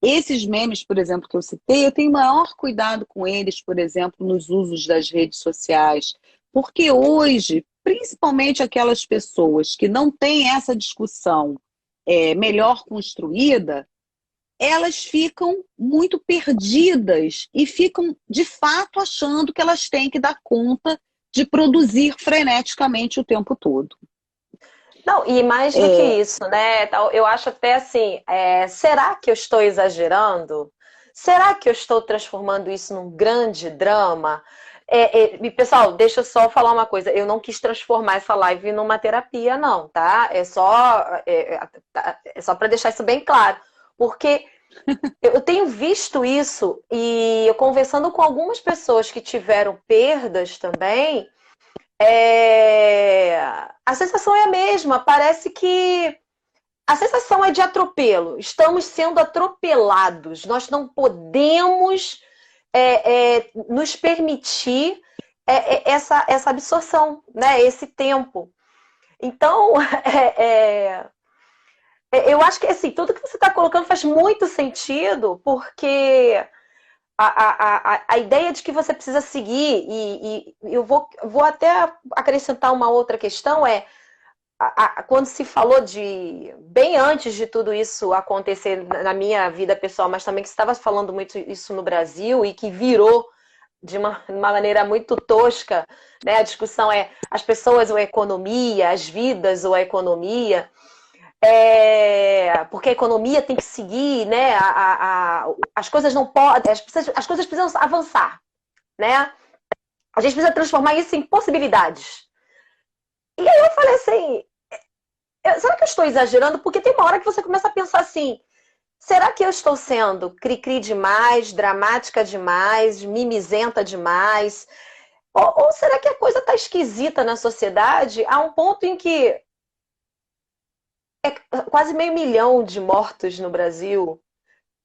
Speaker 2: Esses memes, por exemplo, que eu citei, eu tenho maior cuidado com eles, por exemplo, nos usos das redes sociais, porque hoje, principalmente aquelas pessoas que não têm essa discussão melhor construída, elas ficam muito perdidas e ficam, de fato, achando que elas têm que dar conta de produzir freneticamente o tempo todo.
Speaker 1: Não, e mais do que isso, né? Eu acho até assim, será que eu estou exagerando? Será que eu estou transformando isso num grande drama? Pessoal, deixa eu só falar uma coisa. Eu não quis transformar essa live numa terapia, não, tá? É só para deixar isso bem claro. Porque eu tenho visto isso e eu conversando com algumas pessoas que tiveram perdas também, a sensação é a mesma. Parece que a sensação é de atropelo. Estamos sendo atropelados. Nós não podemos nos permitir essa absorção, né? Esse tempo. Então, Eu acho que assim, tudo que você está colocando faz muito sentido, porque a ideia de que você precisa seguir, e eu vou até acrescentar uma outra questão, quando se falou de, bem antes de tudo isso acontecer na minha vida pessoal, mas também que você estava falando muito isso no Brasil e que virou de uma maneira muito tosca, né? A discussão é as pessoas ou a economia, as vidas ou a economia. Porque a economia tem que seguir, né? As coisas não podem, as coisas precisam avançar, né? A gente precisa transformar isso em possibilidades. E aí eu falei assim, será que eu estou exagerando? Porque tem uma hora que você começa a pensar assim, será que eu estou sendo cri-cri demais, dramática demais, mimizenta demais? Ou será que a coisa está esquisita na sociedade a um ponto em que é quase 500 mil de mortos no Brasil?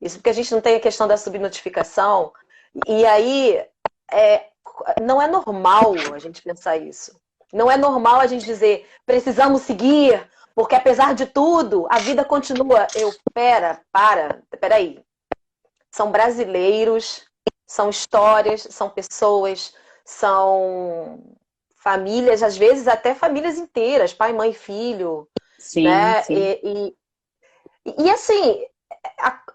Speaker 1: Isso porque a gente não tem a questão da subnotificação. E aí, é, não é normal a gente pensar isso. Não é normal a gente dizer, precisamos seguir, porque apesar de tudo, a vida continua. Peraí. São brasileiros, são histórias, são pessoas, são famílias, às vezes até famílias inteiras, pai, mãe, filho,
Speaker 2: Sim,
Speaker 1: né?
Speaker 2: sim.
Speaker 1: E assim,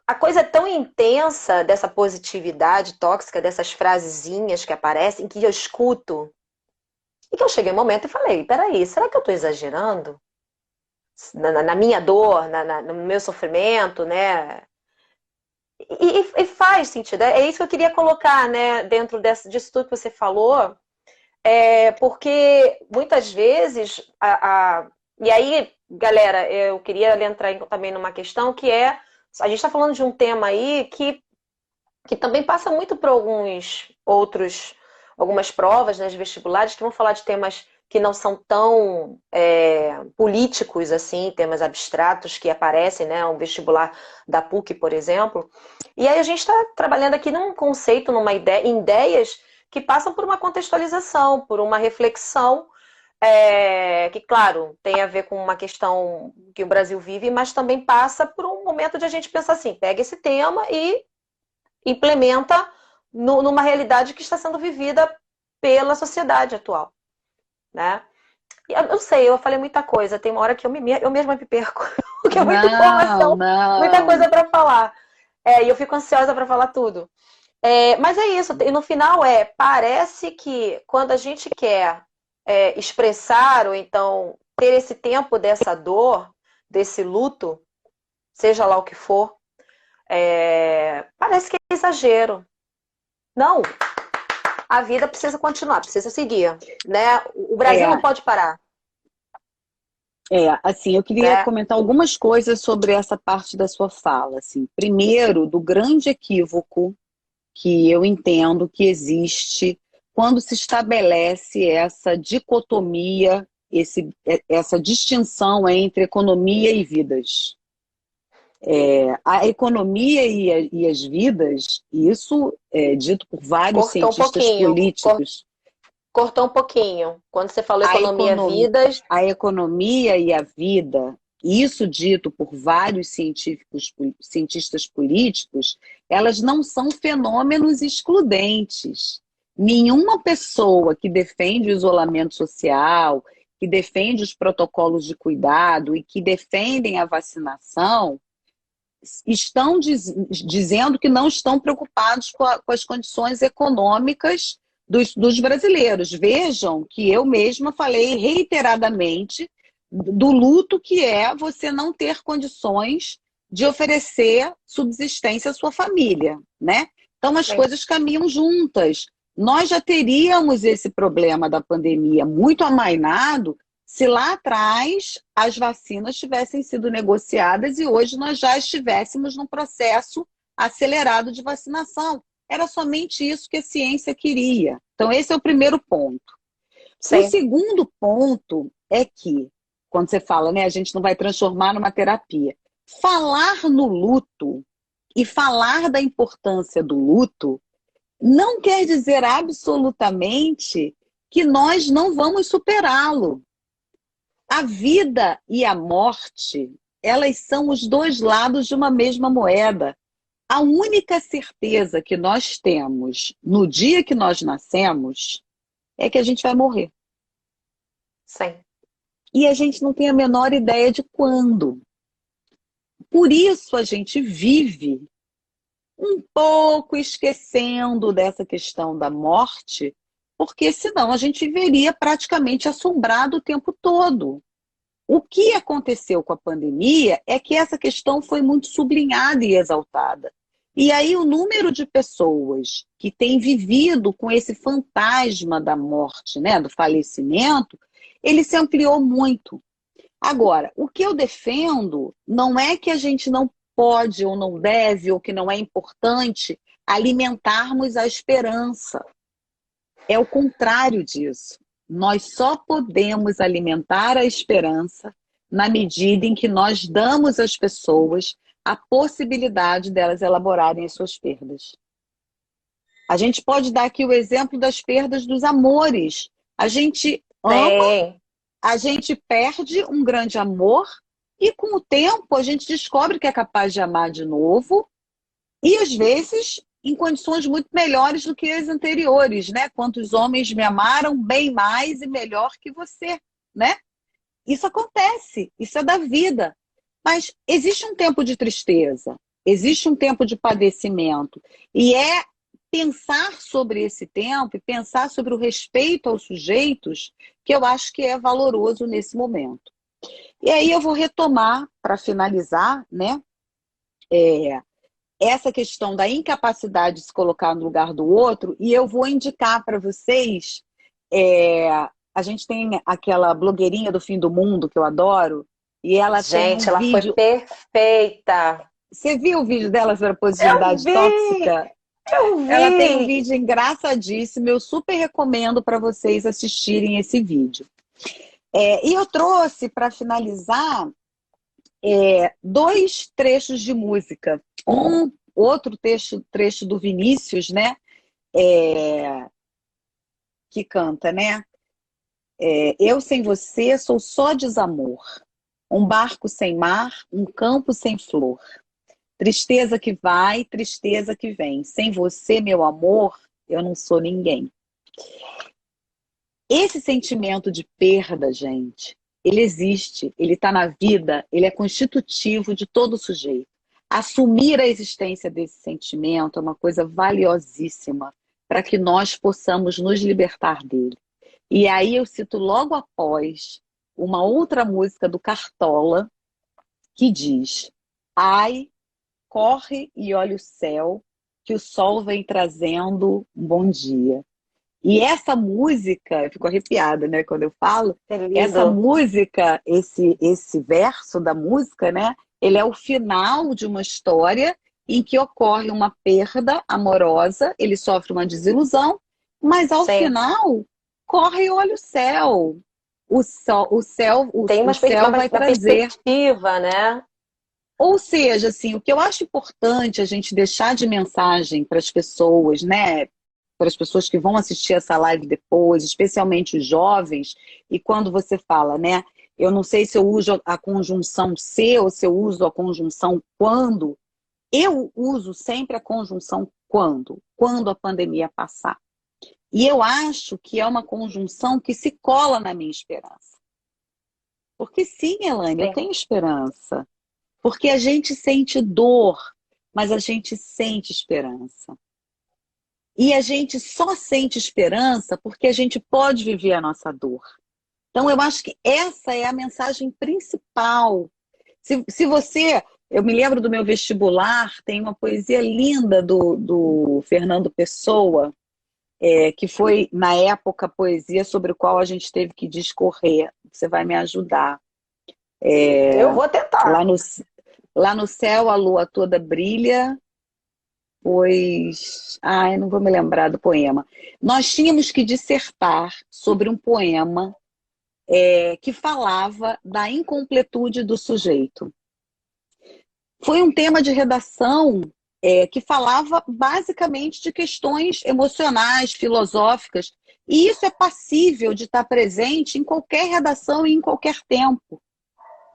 Speaker 1: a coisa é tão intensa dessa positividade tóxica, dessas frasezinhas que aparecem, que eu escuto, e que eu cheguei um momento e falei, peraí, será que eu estou exagerando? Na minha dor, no meu sofrimento, né? E faz sentido, é isso que eu queria colocar, né, dentro disso tudo que você falou, porque muitas vezes, e aí, galera, eu queria entrar também numa questão que a gente está falando de um tema aí que também passa muito por algumas provas, né, de vestibulares, que vão falar de temas que não são tão políticos, assim, temas abstratos que aparecem, né, um vestibular da PUC, por exemplo. E aí a gente está trabalhando aqui num conceito, em ideias que passam por uma contextualização, por uma reflexão, que, claro, tem a ver com uma questão que o Brasil vive, mas também passa por um momento de a gente pensar assim, pega esse tema e implementa numa realidade que está sendo vivida pela sociedade atual, né? Eu não sei, eu falei muita coisa, tem uma hora que eu mesma me perco, porque é muita
Speaker 2: Não,
Speaker 1: informação, muita
Speaker 2: não.
Speaker 1: coisa para falar. E eu fico ansiosa para falar tudo. Mas é isso, e no final parece que quando a gente quer expressar ou então ter esse tempo dessa dor, desse luto, seja lá o que for, parece que é exagero. Não, a vida precisa continuar, precisa seguir, né? O Brasil não
Speaker 2: É,
Speaker 1: pode parar,
Speaker 2: assim, eu queria
Speaker 1: né?
Speaker 2: comentar algumas coisas sobre essa parte da sua fala, assim. Primeiro, do grande equívoco que eu entendo que existe quando se estabelece essa dicotomia, essa distinção entre economia e vidas. A economia e as vidas, e isso é dito por vários
Speaker 1: Cortou um
Speaker 2: cientistas
Speaker 1: pouquinho,
Speaker 2: políticos,
Speaker 1: cortou um pouquinho. Quando você falou
Speaker 2: a,
Speaker 1: economia
Speaker 2: econom,
Speaker 1: vidas,
Speaker 2: a economia e a vida, isso dito por vários cientistas políticos, elas não são fenômenos excludentes. Nenhuma pessoa que defende o isolamento social, que defende os protocolos de cuidado e que defendem a vacinação, estão dizendo que não estão preocupados com as condições econômicas dos brasileiros. Vejam que eu mesma falei reiteradamente do luto que é você não ter condições de oferecer subsistência à sua família, né? Então as
Speaker 1: sim,
Speaker 2: coisas caminham juntas. Nós já teríamos esse problema da pandemia muito amainado se lá atrás as vacinas tivessem sido negociadas e hoje nós já estivéssemos num processo acelerado de vacinação. Era somente isso que a ciência queria. Então, esse é o primeiro ponto. O
Speaker 1: sim,
Speaker 2: segundo ponto é que, quando você fala, né, a gente não vai transformar numa terapia. Falar no luto e falar da importância do luto não quer dizer absolutamente que nós não vamos superá-lo. A vida e a morte, elas são os dois lados de uma mesma moeda. A única certeza que nós temos no dia que nós nascemos é que a gente vai morrer.
Speaker 1: Sim.
Speaker 2: E a gente não tem a menor ideia de quando. Por isso a gente vive um pouco esquecendo dessa questão da morte, porque senão a gente viveria praticamente assombrado o tempo todo. O que aconteceu com a pandemia é que essa questão foi muito sublinhada e exaltada. E aí o número de pessoas que têm vivido com esse fantasma da morte, né, do falecimento, ele se ampliou muito. Agora, o que eu defendo não é que a gente não pode ou não deve, ou que não é importante alimentarmos a esperança. É o contrário disso. Nós só podemos alimentar a esperança na medida em que nós damos às pessoas a possibilidade delas elaborarem as suas perdas. A gente pode dar aqui o exemplo das perdas dos amores. A gente ama,
Speaker 1: Sim.
Speaker 2: a gente perde um grande amor e com o tempo a gente descobre que é capaz de amar de novo e às vezes em condições muito melhores do que as anteriores, né? Quantos homens me amaram bem mais e melhor que você, né? Isso acontece, isso é da vida. Mas existe um tempo de tristeza, existe um tempo de padecimento. E é pensar sobre esse tempo e pensar sobre o respeito aos sujeitos que eu acho que é valoroso nesse momento. E aí eu vou retomar, para finalizar, né? Essa questão da incapacidade de se colocar no lugar do outro, e eu vou indicar para vocês, a gente tem aquela blogueirinha do fim do mundo, que eu adoro, e ela tem
Speaker 1: Gente,
Speaker 2: um
Speaker 1: ela foi
Speaker 2: vídeo...
Speaker 1: perfeita.
Speaker 2: Você viu o vídeo dela sobre a
Speaker 1: Eu
Speaker 2: positividade
Speaker 1: vi!
Speaker 2: tóxica?
Speaker 1: Eu
Speaker 2: Ela tem um
Speaker 1: vi!
Speaker 2: vídeo engraçadíssimo, eu super recomendo para vocês assistirem esse vídeo. E eu trouxe, para finalizar, dois trechos de música. Outro trecho do Vinícius, né? Que canta, né? Eu sem você sou só desamor. Um barco sem mar, um campo sem flor. Tristeza que vai, tristeza que vem. Sem você, meu amor, eu não sou ninguém. Esse sentimento de perda, gente, ele existe, ele está na vida, ele é constitutivo de todo sujeito. Assumir a existência desse sentimento é uma coisa valiosíssima para que nós possamos nos libertar dele. E aí eu cito logo após uma outra música do Cartola que diz: ai, corre e olha o céu, que o sol vem trazendo um bom dia. E essa música, eu fico arrepiada, né, quando eu falo,
Speaker 1: É
Speaker 2: essa
Speaker 1: lindo.
Speaker 2: música, esse verso da música, né, ele é o final de uma história em que ocorre uma perda amorosa, ele sofre uma desilusão, mas ao
Speaker 1: Sim.
Speaker 2: final, corre e olha o céu.
Speaker 1: Tem
Speaker 2: O céu vai
Speaker 1: uma
Speaker 2: trazer.
Speaker 1: perspectiva, né?
Speaker 2: Ou seja, assim, o que eu acho importante a gente deixar de mensagem para as pessoas, né? Para as pessoas que vão assistir essa live depois, especialmente os jovens, e quando você fala, né? Eu não sei se eu uso a conjunção se ou se eu uso a conjunção quando. Eu uso sempre a conjunção quando a pandemia passar. E eu acho que é uma conjunção que se cola na minha esperança. Porque sim, Elaine, eu
Speaker 1: Sim.
Speaker 2: tenho esperança. Porque a gente sente dor, mas a gente sente esperança. E a gente só sente esperança porque a gente pode viver a nossa dor. Então, eu acho que essa é a mensagem principal. Se você... Eu me lembro do meu vestibular, tem uma poesia linda do Fernando Pessoa, que foi, na época, a poesia sobre o qual a gente teve que discorrer. Você vai me ajudar.
Speaker 1: Eu vou tentar.
Speaker 2: Lá no, Lá no céu a lua toda brilha, pois... Ai, não vou me lembrar do poema. Nós tínhamos que dissertar sobre um poema que falava da incompletude do sujeito. Foi um tema de redação que falava basicamente de questões emocionais, filosóficas, e isso é passível de estar presente em qualquer redação e em qualquer tempo.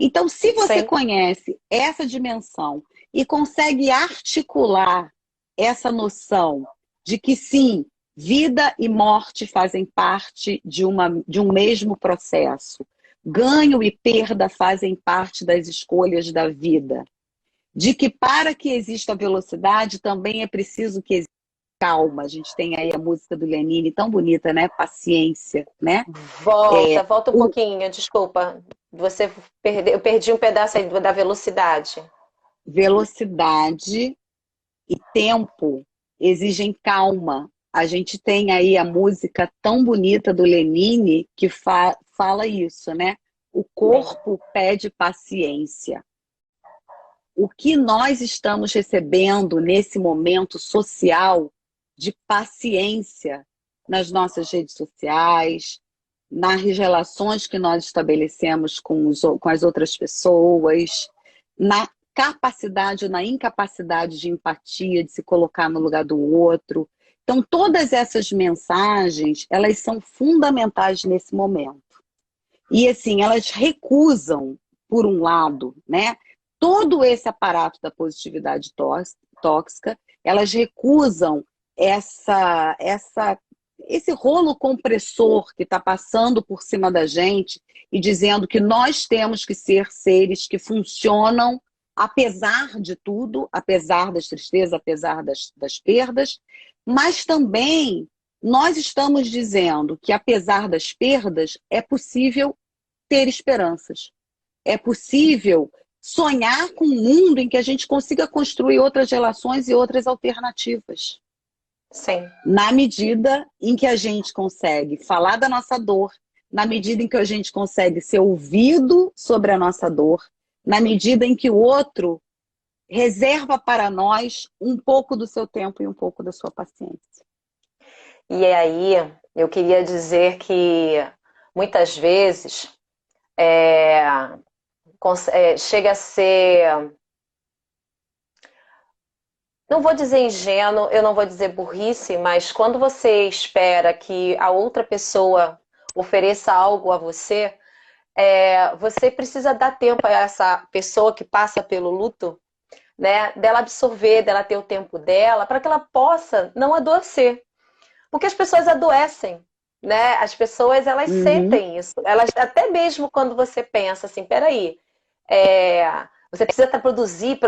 Speaker 2: Então, se você
Speaker 1: Sim,
Speaker 2: conhece essa dimensão e consegue articular essa noção de que sim, vida e morte fazem parte de um mesmo processo, ganho e perda fazem parte das escolhas da vida, de que para que exista velocidade também é preciso que exista calma. A gente tem aí a música do Lenine tão bonita, né? Paciência, né?
Speaker 1: volta um
Speaker 2: O
Speaker 1: pouquinho, desculpa. Você perdeu, eu perdi um pedaço aí da velocidade.
Speaker 2: velocidade e tempo exigem calma. A gente tem aí a música tão bonita do Lenine que fala isso, né? O
Speaker 1: Sim,
Speaker 2: corpo pede paciência. O que nós estamos recebendo nesse momento social de paciência nas nossas redes sociais, nas relações que nós estabelecemos com as outras pessoas, na capacidade ou na incapacidade de empatia, de se colocar no lugar do outro. Então, todas essas mensagens, elas são fundamentais nesse momento. E, assim, elas recusam, por um lado, né, todo esse aparato da positividade tóxica, elas recusam esse rolo compressor que está passando por cima da gente e dizendo que nós temos que ser seres que funcionam apesar de tudo, apesar das tristezas, apesar das perdas, mas também nós estamos dizendo que apesar das perdas é possível ter esperanças. É possível sonhar com um mundo em que a gente consiga construir outras relações e outras alternativas.
Speaker 1: sim.
Speaker 2: Na medida em que a gente consegue falar da nossa dor, na medida em que a gente consegue ser ouvido sobre a nossa dor, na medida em que o outro reserva para nós um pouco do seu tempo e um pouco da sua paciência.
Speaker 1: E aí, eu queria dizer que muitas vezes é, chega a ser, não vou dizer ingênuo, eu não vou dizer burrice, mas quando você espera que a outra pessoa ofereça algo a você, você precisa dar tempo a essa pessoa que passa pelo luto, né, dela absorver, dela ter o tempo dela, para que ela possa não adoecer. Porque as pessoas adoecem, né? As pessoas, elas
Speaker 2: Uhum.
Speaker 1: sentem isso. Elas, até mesmo quando você pensa assim, peraí, é, você precisa produzir,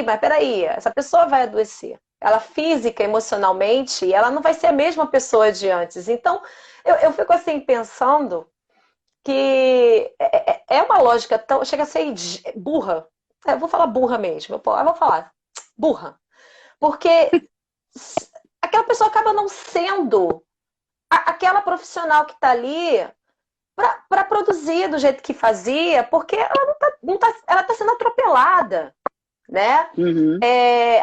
Speaker 1: mas peraí, essa pessoa vai adoecer. Ela física, emocionalmente, ela não vai ser a mesma pessoa de antes. Então, eu fico assim pensando que é uma lógica tão. Chega a ser burra. Eu vou falar burra mesmo. Eu vou falar burra. Porque aquela pessoa acaba não sendo aquela profissional que está ali para produzir do jeito que fazia, porque ela ela está sendo atropelada, né?
Speaker 2: Uhum.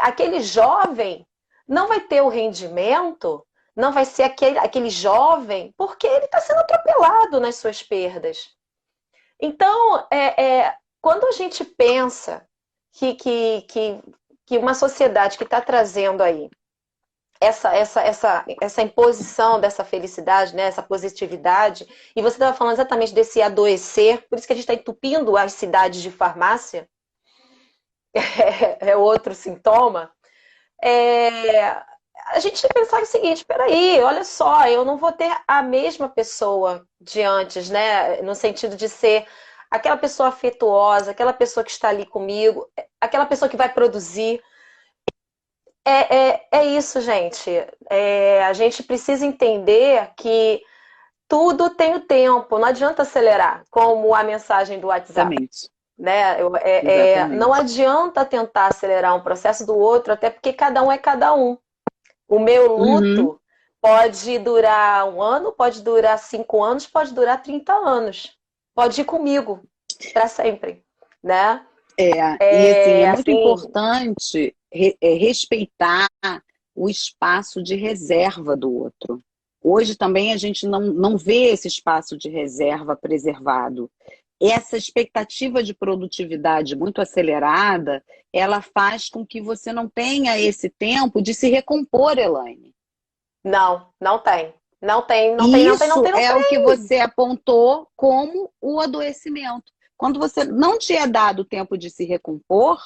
Speaker 1: Aquele jovem não vai ter o rendimento, não vai ser aquele jovem, porque ele está sendo atropelado nas suas perdas. Então, quando a gente pensa que uma sociedade que está trazendo aí essa imposição dessa felicidade, né, essa positividade, e você estava falando exatamente desse adoecer, por isso que a gente está entupindo as cidades de farmácia, é outro sintoma, é, a gente tem que pensar o seguinte, espera aí, olha só, eu não vou ter a mesma pessoa de antes, né, no sentido de ser aquela pessoa afetuosa, aquela pessoa que está ali comigo, aquela pessoa que vai produzir. É isso, gente. A gente precisa entender que tudo tem o tempo, não adianta acelerar, como a mensagem do WhatsApp,
Speaker 2: Exatamente.
Speaker 1: né? Não
Speaker 2: Exatamente.
Speaker 1: adianta tentar acelerar um processo do outro, até porque cada um é cada um. O meu
Speaker 2: Uhum.
Speaker 1: luto pode durar 1 ano, pode durar 5 anos, pode durar 30 anos. Pode ir comigo para sempre, né?
Speaker 2: E assim, é muito
Speaker 1: Assim,
Speaker 2: importante respeitar o espaço de reserva do outro. Hoje também a gente não vê esse espaço de reserva preservado. Essa expectativa de produtividade muito acelerada, ela faz com que você não tenha esse tempo de se recompor, Elaine.
Speaker 1: não tem. Não tem, não tem,
Speaker 2: E
Speaker 1: não tem, não
Speaker 2: isso
Speaker 1: tem, não
Speaker 2: é o que
Speaker 1: tem.
Speaker 2: você apontou como o adoecimento. Quando você não te é dado tempo de se recompor,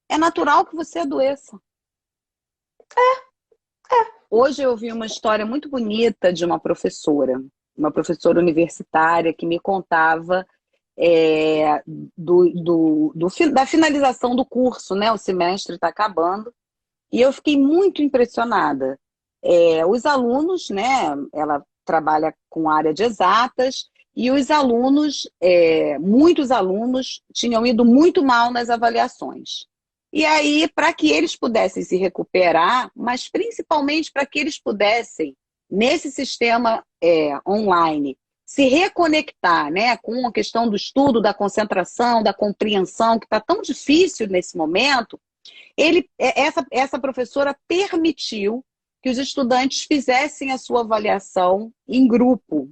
Speaker 2: é natural que você adoeça. Hoje eu vi uma história muito bonita de uma professora universitária que me contava da finalização do curso, né? O semestre está acabando, e eu fiquei muito impressionada. Os alunos, né? Ela trabalha com área de exatas, e os alunos, muitos alunos, tinham ido muito mal nas avaliações. E aí, para que eles pudessem se recuperar, mas principalmente para que eles pudessem, nesse sistema online, se reconectar, né, com a questão do estudo, da concentração, da compreensão, que está tão difícil nesse momento, essa professora permitiu que os estudantes fizessem a sua avaliação em grupo.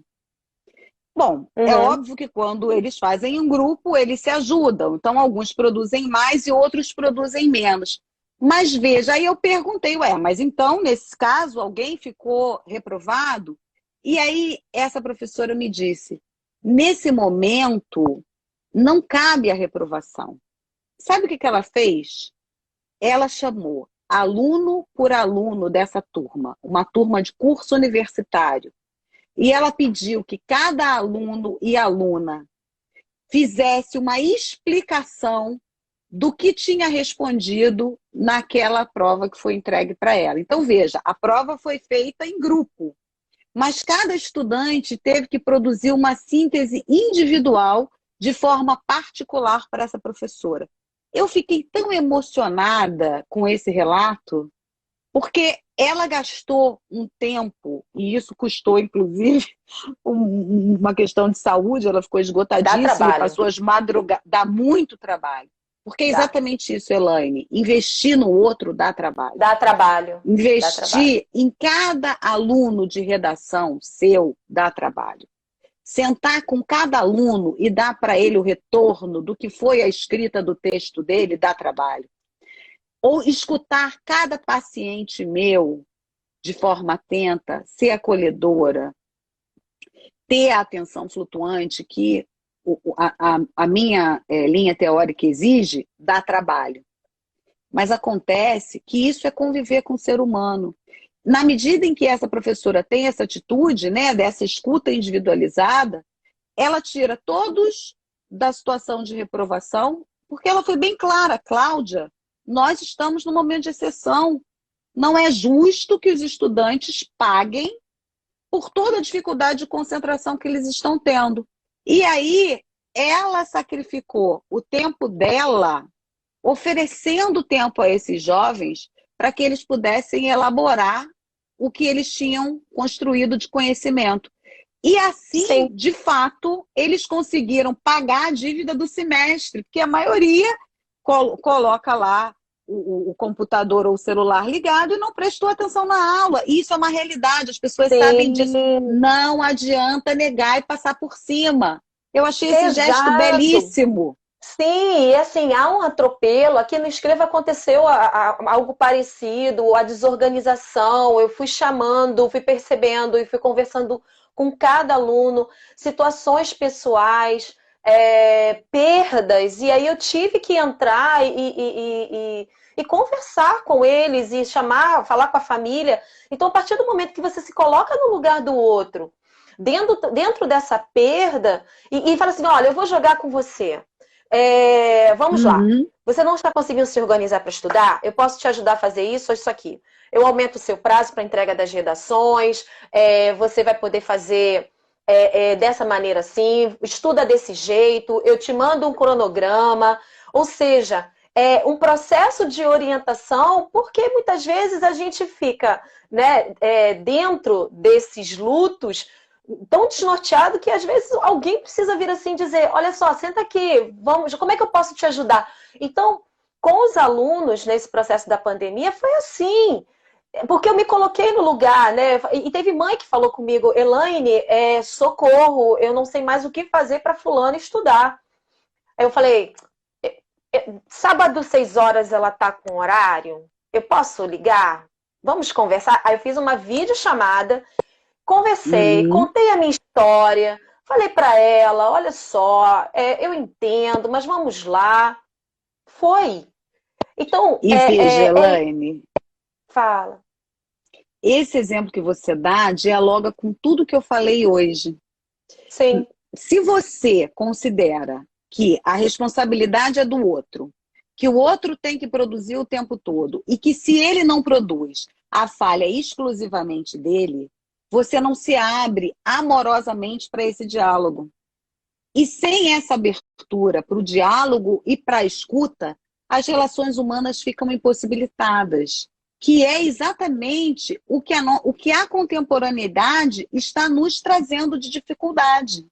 Speaker 2: Bom, é óbvio que quando eles fazem um grupo, eles se ajudam. Então, alguns produzem mais e outros produzem menos. Mas veja, aí eu perguntei, mas então, nesse caso, alguém ficou reprovado? E aí, essa professora me disse, nesse momento, não cabe a reprovação. Sabe o que ela fez? Ela chamou aluno por aluno dessa turma, uma turma de curso universitário. E ela pediu que cada aluno e aluna fizesse uma explicação do que tinha respondido naquela prova que foi entregue para ela. Então, veja, a prova foi feita em grupo, mas cada estudante teve que produzir uma síntese individual de forma particular para essa professora. Eu fiquei tão emocionada com esse relato, porque ela gastou um tempo, e isso custou, inclusive, uma questão de saúde, ela ficou esgotadíssima, passou as madrugadas, dá muito trabalho. Porque é exatamente isso, Elaine, investir no outro dá trabalho.
Speaker 1: Dá trabalho.
Speaker 2: Investir em cada aluno de redação seu dá trabalho. Sentar com cada aluno e dar para ele o retorno do que foi a escrita do texto dele dá trabalho. Ou escutar cada paciente meu de forma atenta, ser acolhedora, ter a atenção flutuante que a minha linha teórica exige, dá trabalho. Mas acontece que isso é conviver com o ser humano. Na medida em que essa professora tem essa atitude, né, dessa escuta individualizada, ela tira todos da situação de reprovação, porque ela foi bem clara, Cláudia, nós estamos num momento de exceção. Não é justo que os estudantes paguem por toda a dificuldade de concentração que eles estão tendo. E aí, ela sacrificou o tempo dela, oferecendo tempo a esses jovens para que eles pudessem elaborar o que eles tinham construído de conhecimento. E assim, sim, de fato, eles conseguiram pagar a dívida do semestre, porque a maioria coloca lá o computador ou o celular ligado e não prestou atenção na aula. E isso é uma realidade, as pessoas sabem disso. Não adianta negar e passar por cima. Eu achei esse gesto belíssimo.
Speaker 1: Sim, e assim, há um atropelo. Aqui no Escreva aconteceu algo parecido, a desorganização. Eu fui chamando, fui percebendo e fui conversando com cada aluno, situações pessoais, perdas. E aí eu tive que entrar e conversar com eles e falar com a família. Então, a partir do momento que você se coloca no lugar do outro, dentro dessa perda, e fala assim, olha, eu vou jogar com você. Vamos lá. Você não está conseguindo se organizar para estudar? Eu posso te ajudar a fazer isso ou isso aqui. Eu aumento o seu prazo para entrega das redações. Você vai poder fazer dessa maneira assim. Estuda desse jeito. Eu te mando um cronograma. Ou seja, um processo de orientação, porque muitas vezes a gente fica, né, dentro desses lutos tão desnorteado que às vezes alguém precisa vir assim dizer, olha só, senta aqui, vamos, como é que eu posso te ajudar? Então, com os alunos nesse processo da pandemia foi assim, porque eu me coloquei no lugar, né? E teve mãe que falou comigo, Elaine, socorro, eu não sei mais o que fazer para fulano estudar. Aí eu falei, sábado 6 horas ela tá com horário? Eu posso ligar? Vamos conversar? Aí eu fiz uma videochamada. Conversei, contei a minha história, Falei para ela, olha só, eu entendo, mas vamos lá. Foi. Então,
Speaker 2: E veja, Elaine,
Speaker 1: fala.
Speaker 2: esse exemplo que você dá dialoga com tudo que eu falei hoje.
Speaker 1: Sim,
Speaker 2: Se você considera que a responsabilidade é do outro, que o outro tem que produzir o tempo todo e que se ele não produz, a falha é exclusivamente dele, você não se abre amorosamente para esse diálogo. E sem essa abertura para o diálogo e para a escuta, as relações humanas ficam impossibilitadas, que é exatamente o que a contemporaneidade está nos trazendo de dificuldade.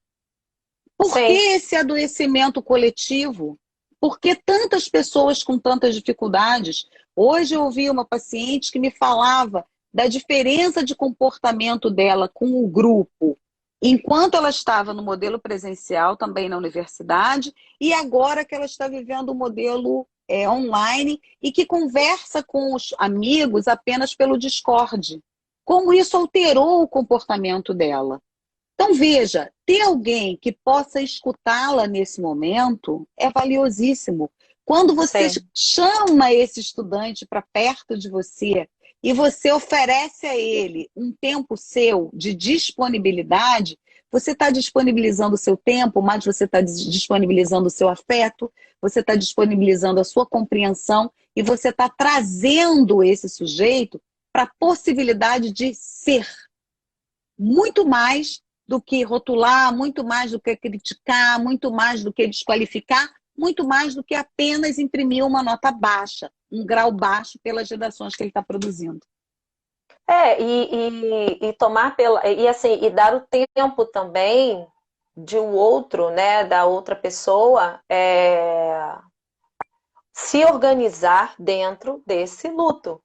Speaker 2: Por que
Speaker 1: sim.
Speaker 2: esse adoecimento coletivo? Por que tantas pessoas com tantas dificuldades? Hoje eu ouvi uma paciente que me falava da diferença de comportamento dela com o grupo, enquanto ela estava no modelo presencial, também na universidade, e agora que ela está vivendo o modelo online e que conversa com os amigos apenas pelo Discord. Como isso alterou o comportamento dela? Então, veja, ter alguém que possa escutá-la nesse momento é valiosíssimo. Quando você
Speaker 1: Sim.
Speaker 2: chama esse estudante para perto de você e você oferece a ele um tempo seu de disponibilidade, você está disponibilizando o seu tempo, mas você está disponibilizando o seu afeto, você está disponibilizando a sua compreensão e você está trazendo esse sujeito para a possibilidade de ser muito mais do que rotular, muito mais do que criticar, muito mais do que desqualificar, muito mais do que apenas imprimir uma nota baixa, um grau baixo pelas redações que ele está produzindo.
Speaker 1: E tomar e assim, e dar o tempo também de o outro, né, da outra pessoa, se organizar dentro desse luto.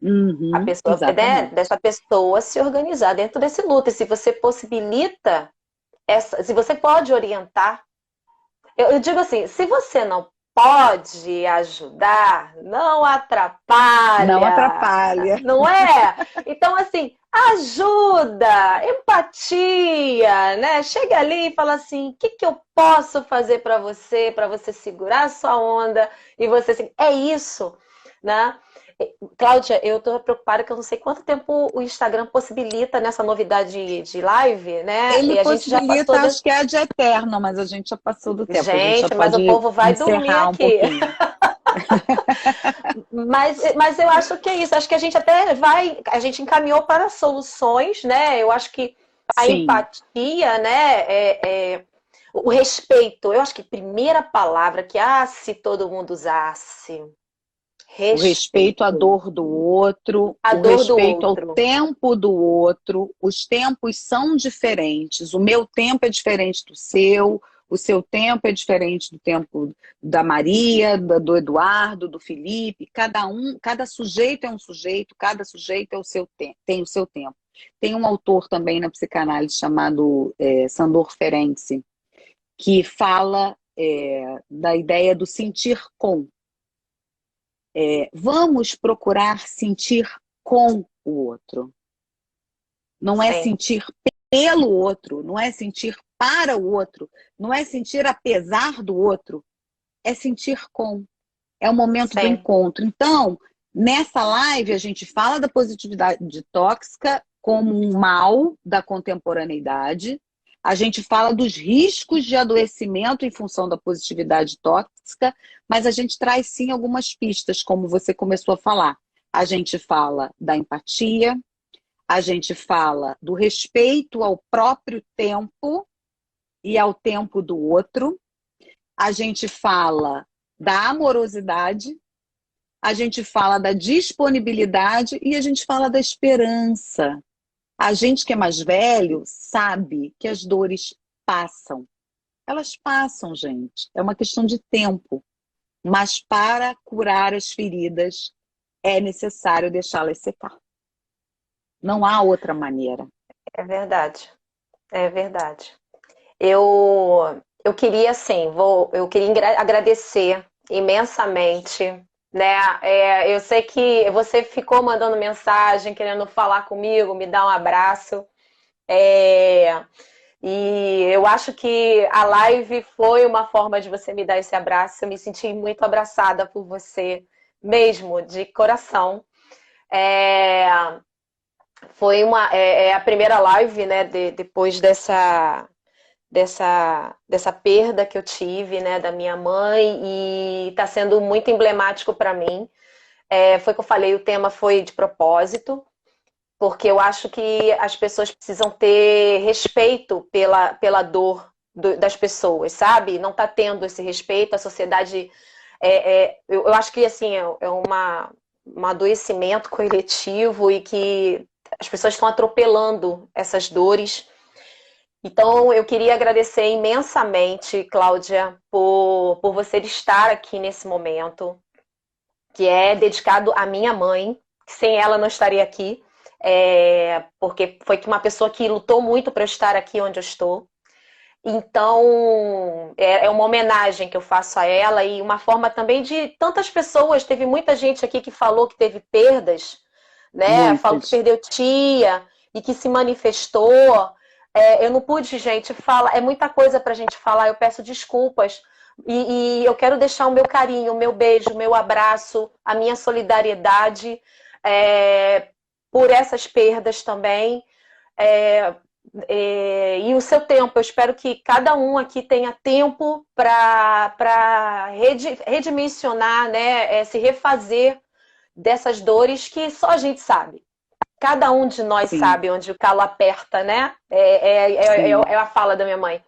Speaker 1: A
Speaker 2: Uhum,
Speaker 1: pessoa, né,
Speaker 2: exatamente.
Speaker 1: dessa pessoa se organizar dentro desse luto. E se você possibilita se você pode orientar, eu digo assim, se você não pode ajudar, não
Speaker 2: Não
Speaker 1: atrapalha,
Speaker 2: atrapalha.
Speaker 1: não é? Então, assim, ajuda, empatia, né? Chega ali e fala assim, o que que eu posso fazer para você segurar a sua onda e você assim, é isso, né? Cláudia, eu tô preocupada que eu não sei quanto tempo o Instagram possibilita nessa novidade de live, né?
Speaker 2: Ele
Speaker 1: E a gente já passou
Speaker 2: possibilita, acho que é de eterno, mas a gente já passou do tempo, a gente já
Speaker 1: Gente, mas o
Speaker 2: pode
Speaker 1: povo vai dormir
Speaker 2: encerrar um
Speaker 1: aqui.
Speaker 2: pouquinho.
Speaker 1: Mas eu acho que é isso. Acho que a gente até vai. A gente encaminhou para soluções, né? Eu acho que a
Speaker 2: Sim.
Speaker 1: empatia, né? O respeito. Eu acho que a primeira palavra que, se todo mundo usasse,
Speaker 2: O respeito à
Speaker 1: respeito.
Speaker 2: dor do outro,
Speaker 1: A
Speaker 2: o
Speaker 1: dor do
Speaker 2: respeito ao
Speaker 1: outro.
Speaker 2: tempo do outro. Os tempos são diferentes. O meu tempo é diferente do seu, o seu tempo é diferente do tempo da Maria, do Eduardo, do Felipe. Cada sujeito é um sujeito, cada sujeito é o seu tem o seu tempo. Tem um autor também na psicanálise chamado Sandor Ferenczi, que fala da ideia do sentir com. Vamos procurar sentir com o outro. Não é
Speaker 1: Sim,
Speaker 2: sentir pelo outro, não é sentir para o outro, não é sentir apesar do outro, é sentir com. É o momento do
Speaker 1: sim.
Speaker 2: encontro. Então, nessa live, a gente fala da positividade tóxica como um mal da contemporaneidade. A gente fala dos riscos de adoecimento em função da positividade tóxica, mas a gente traz sim algumas pistas, como você começou a falar. A gente fala da empatia, a gente fala do respeito ao próprio tempo e ao tempo do outro, a gente fala da amorosidade, a gente fala da disponibilidade e a gente fala da esperança. A gente que é mais velho sabe que as dores passam. Elas passam, gente. É uma questão de tempo. Mas para curar as feridas é necessário deixá-las secar. Não há outra maneira.
Speaker 1: É verdade. É verdade. Eu queria, assim, eu queria agradecer imensamente, né? Eu sei que você ficou mandando mensagem, querendo falar comigo, me dar um abraço. É, E eu acho que a live foi uma forma de você me dar esse abraço. Eu me senti muito abraçada por você, mesmo, de coração. É, foi a primeira live, né, depois dessa perda que eu tive, né, da minha mãe, e está sendo muito emblemático para mim. Foi o que eu falei, o tema foi de propósito, porque eu acho que as pessoas precisam ter respeito pela dor das pessoas, sabe? Não está tendo esse respeito, a sociedade... eu acho que, assim, é um adoecimento coletivo e que as pessoas estão atropelando essas dores. Então, eu queria agradecer imensamente, Cláudia, por você estar aqui nesse momento, que é dedicado à minha mãe, que sem ela não estaria aqui, porque foi uma pessoa que lutou muito para eu estar aqui onde eu estou. Então, é uma homenagem que eu faço a ela e uma forma também de tantas pessoas. Teve muita gente aqui que falou que teve perdas, né? Falou que
Speaker 2: Muitas.
Speaker 1: perdeu tia e que se manifestou. Eu não pude, gente, falar. É muita coisa pra gente falar. Eu peço desculpas. E eu quero deixar o meu carinho, o meu beijo, o meu abraço, a minha solidariedade por essas perdas também. E o seu tempo, eu espero que cada um aqui tenha tempo para redimensionar, né, se refazer dessas dores que só a gente sabe. Cada um de nós
Speaker 2: Sim,
Speaker 1: sabe onde o calo aperta, né?
Speaker 2: sim.
Speaker 1: É a fala da minha mãe.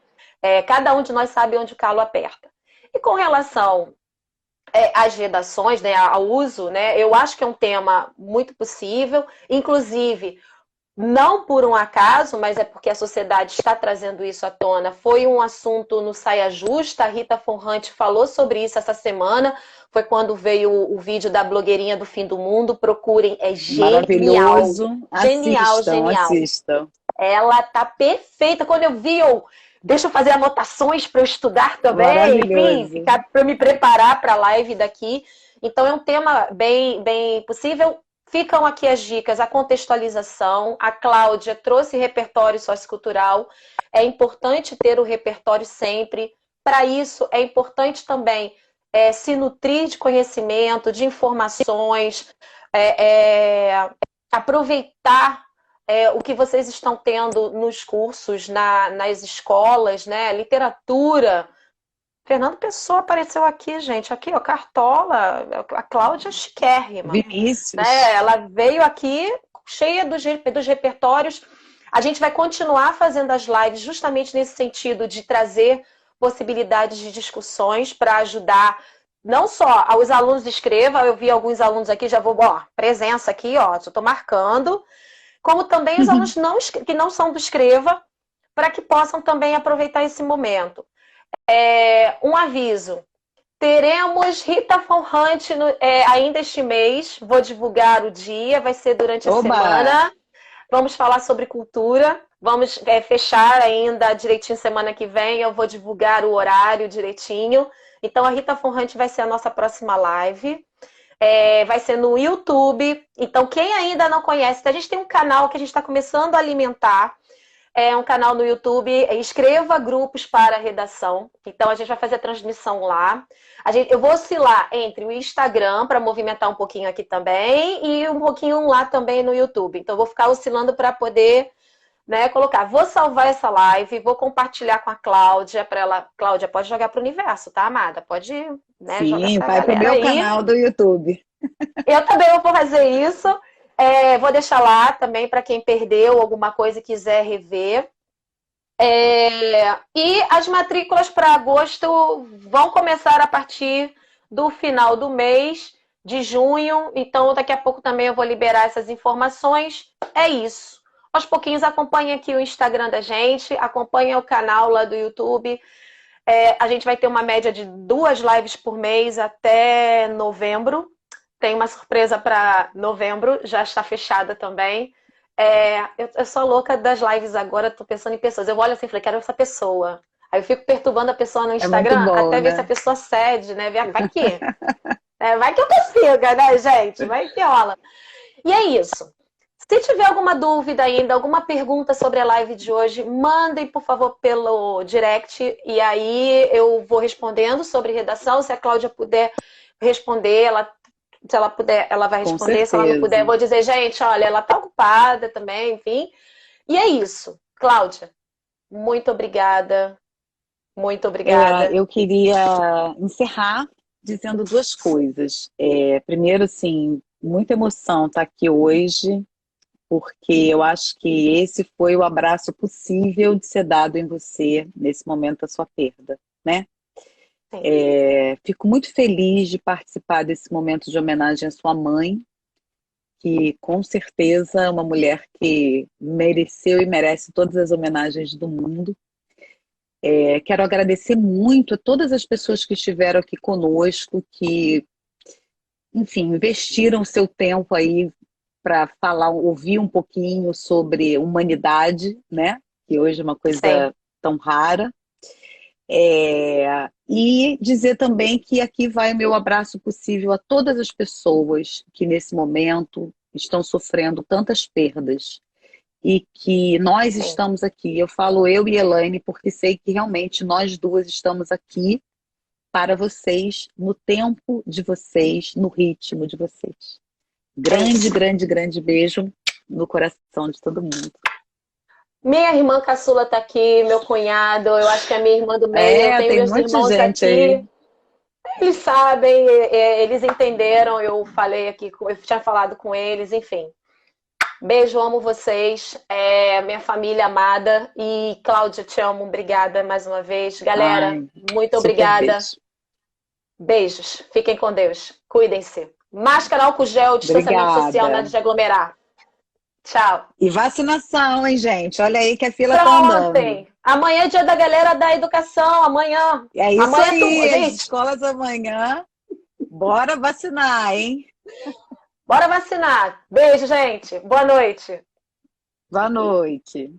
Speaker 1: Cada um de nós sabe onde o calo aperta. E com relação às redações, né, ao uso, né, eu acho que é um tema muito possível. Inclusive, não por um acaso, mas é porque a sociedade está trazendo isso à tona. Foi um assunto no Saia Justa, a Rita Forrante falou sobre isso essa semana. Foi quando veio o vídeo da blogueirinha do fim do mundo. Procurem, é genial.
Speaker 2: Maravilhoso.
Speaker 1: Genial,
Speaker 2: Assistam,
Speaker 1: genial.
Speaker 2: assistam.
Speaker 1: Ela tá perfeita. Quando eu vi, deixa eu fazer anotações para eu estudar também, enfim,
Speaker 2: Maravilhoso.
Speaker 1: para me preparar para a live daqui. Então é um tema bem, bem possível. Ficam aqui as dicas, a contextualização. A Cláudia trouxe repertório sociocultural. É importante ter o repertório sempre. Para isso, é importante também se nutrir de conhecimento, de informações, aproveitar o que vocês estão tendo nos cursos, nas escolas, né? Literatura. Fernando Pessoa apareceu aqui, gente. Aqui, ó, Cartola. A Cláudia é chiquérrima. Né?
Speaker 2: Vinícius.
Speaker 1: Ela veio aqui cheia dos repertórios. A gente vai continuar fazendo as lives justamente nesse sentido de trazer possibilidades de discussões para ajudar não só aos alunos de Escreva, eu vi alguns alunos aqui, já vou, presença aqui, ó, já estou marcando, como também os alunos que não são do Escreva, para que possam também aproveitar esse momento. Um aviso, teremos Rita Von Hunt ainda este mês, vou divulgar o dia, vai ser durante a
Speaker 2: Oba!
Speaker 1: semana. Vamos falar sobre cultura, vamos fechar ainda direitinho semana que vem, eu vou divulgar o horário direitinho. Então a Rita Von Hunt vai ser a nossa próxima live. Vai ser no YouTube. Então quem ainda não conhece, a gente tem um canal que a gente está começando a alimentar. É um canal no YouTube, Escreva Grupos para Redação. Então a gente vai fazer a transmissão lá. Eu vou oscilar entre o Instagram para movimentar um pouquinho aqui também e um pouquinho lá também no YouTube. Então eu vou ficar oscilando para poder, né, colocar. Vou salvar essa live, vou compartilhar com a Cláudia para ela. Cláudia, pode jogar para o universo, tá, amada? Pode, né, jogar
Speaker 2: Sim,
Speaker 1: para a
Speaker 2: vai pro
Speaker 1: galera
Speaker 2: meu
Speaker 1: aí.
Speaker 2: canal do YouTube.
Speaker 1: Eu também vou fazer isso. Vou deixar lá também para quem perdeu alguma coisa e quiser rever. E as matrículas para agosto vão começar a partir do final do mês de junho. Então, daqui a pouco também eu vou liberar essas informações. É isso. Aos pouquinhos, acompanhe aqui o Instagram da gente, acompanhe o canal lá do YouTube. A gente vai ter uma média de 2 lives por mês até novembro. Tem uma surpresa para novembro, já está fechada também. Eu sou louca das lives agora, tô pensando em pessoas. Eu olho assim e falei, quero essa pessoa. Aí eu fico perturbando a pessoa no
Speaker 2: É muito
Speaker 1: Instagram
Speaker 2: bom,
Speaker 1: até ver se a
Speaker 2: né?
Speaker 1: pessoa cede, né? Vai que. Vai que eu consiga, né, gente? Vai que rola. E é isso. Se tiver alguma dúvida ainda, alguma pergunta sobre a live de hoje, mandem, por favor, pelo direct. E aí eu vou respondendo sobre redação. Se a Cláudia puder responder, se ela puder, ela vai
Speaker 2: Com
Speaker 1: responder. Se ela não puder, eu
Speaker 2: certeza.
Speaker 1: vou dizer, gente, olha, ela tá ocupada também, enfim. E é isso. Cláudia, muito obrigada. Muito obrigada.
Speaker 2: Eu queria encerrar dizendo duas coisas. Primeiro, assim, muita emoção estar aqui hoje, porque eu acho que esse foi o abraço possível de ser dado em você nesse momento da sua perda, né?
Speaker 1: Sim.
Speaker 2: Fico muito feliz de participar desse momento de homenagem à sua mãe, que com certeza é uma mulher que mereceu e merece todas as homenagens do mundo. Quero agradecer muito a todas as pessoas que estiveram aqui conosco, que, enfim, investiram seu tempo aí para falar, ouvir um pouquinho sobre humanidade, né? Que hoje é uma
Speaker 1: Sim.
Speaker 2: coisa tão rara. E dizer também que aqui vai o meu abraço possível a todas as pessoas que nesse momento estão sofrendo tantas perdas e que nós
Speaker 1: Sim.
Speaker 2: estamos aqui. Eu falo eu e Elaine porque sei que realmente nós duas estamos aqui para vocês, no tempo de vocês, no ritmo de vocês. Grande, grande, grande beijo no coração de todo mundo.
Speaker 1: Minha irmã caçula tá aqui, meu cunhado, eu acho que é minha irmã do meio, eu tenho
Speaker 2: Tem
Speaker 1: meus
Speaker 2: muita
Speaker 1: irmãos
Speaker 2: gente aí.
Speaker 1: aqui. Eles sabem, eles entenderam, eu falei aqui, eu tinha falado com eles, enfim. Beijo, amo vocês, minha família amada. E Cláudia, te amo, obrigada mais uma vez. Galera,
Speaker 2: Ai,
Speaker 1: muito
Speaker 2: super
Speaker 1: obrigada.
Speaker 2: beijo.
Speaker 1: Beijos, fiquem com Deus, cuidem-se. Máscara, álcool gel, distanciamento social, nada
Speaker 2: Obrigada.
Speaker 1: de aglomerar. Tchau.
Speaker 2: E vacinação, hein, gente? Olha aí que a fila tá
Speaker 1: Pra
Speaker 2: andando.
Speaker 1: ontem. Amanhã é dia da galera da educação, amanhã.
Speaker 2: É isso
Speaker 1: Amanhã é tudo,
Speaker 2: aí, as
Speaker 1: gente.
Speaker 2: escolas amanhã. Bora vacinar, hein?
Speaker 1: Bora vacinar. Beijo, gente. Boa noite.
Speaker 2: Boa noite.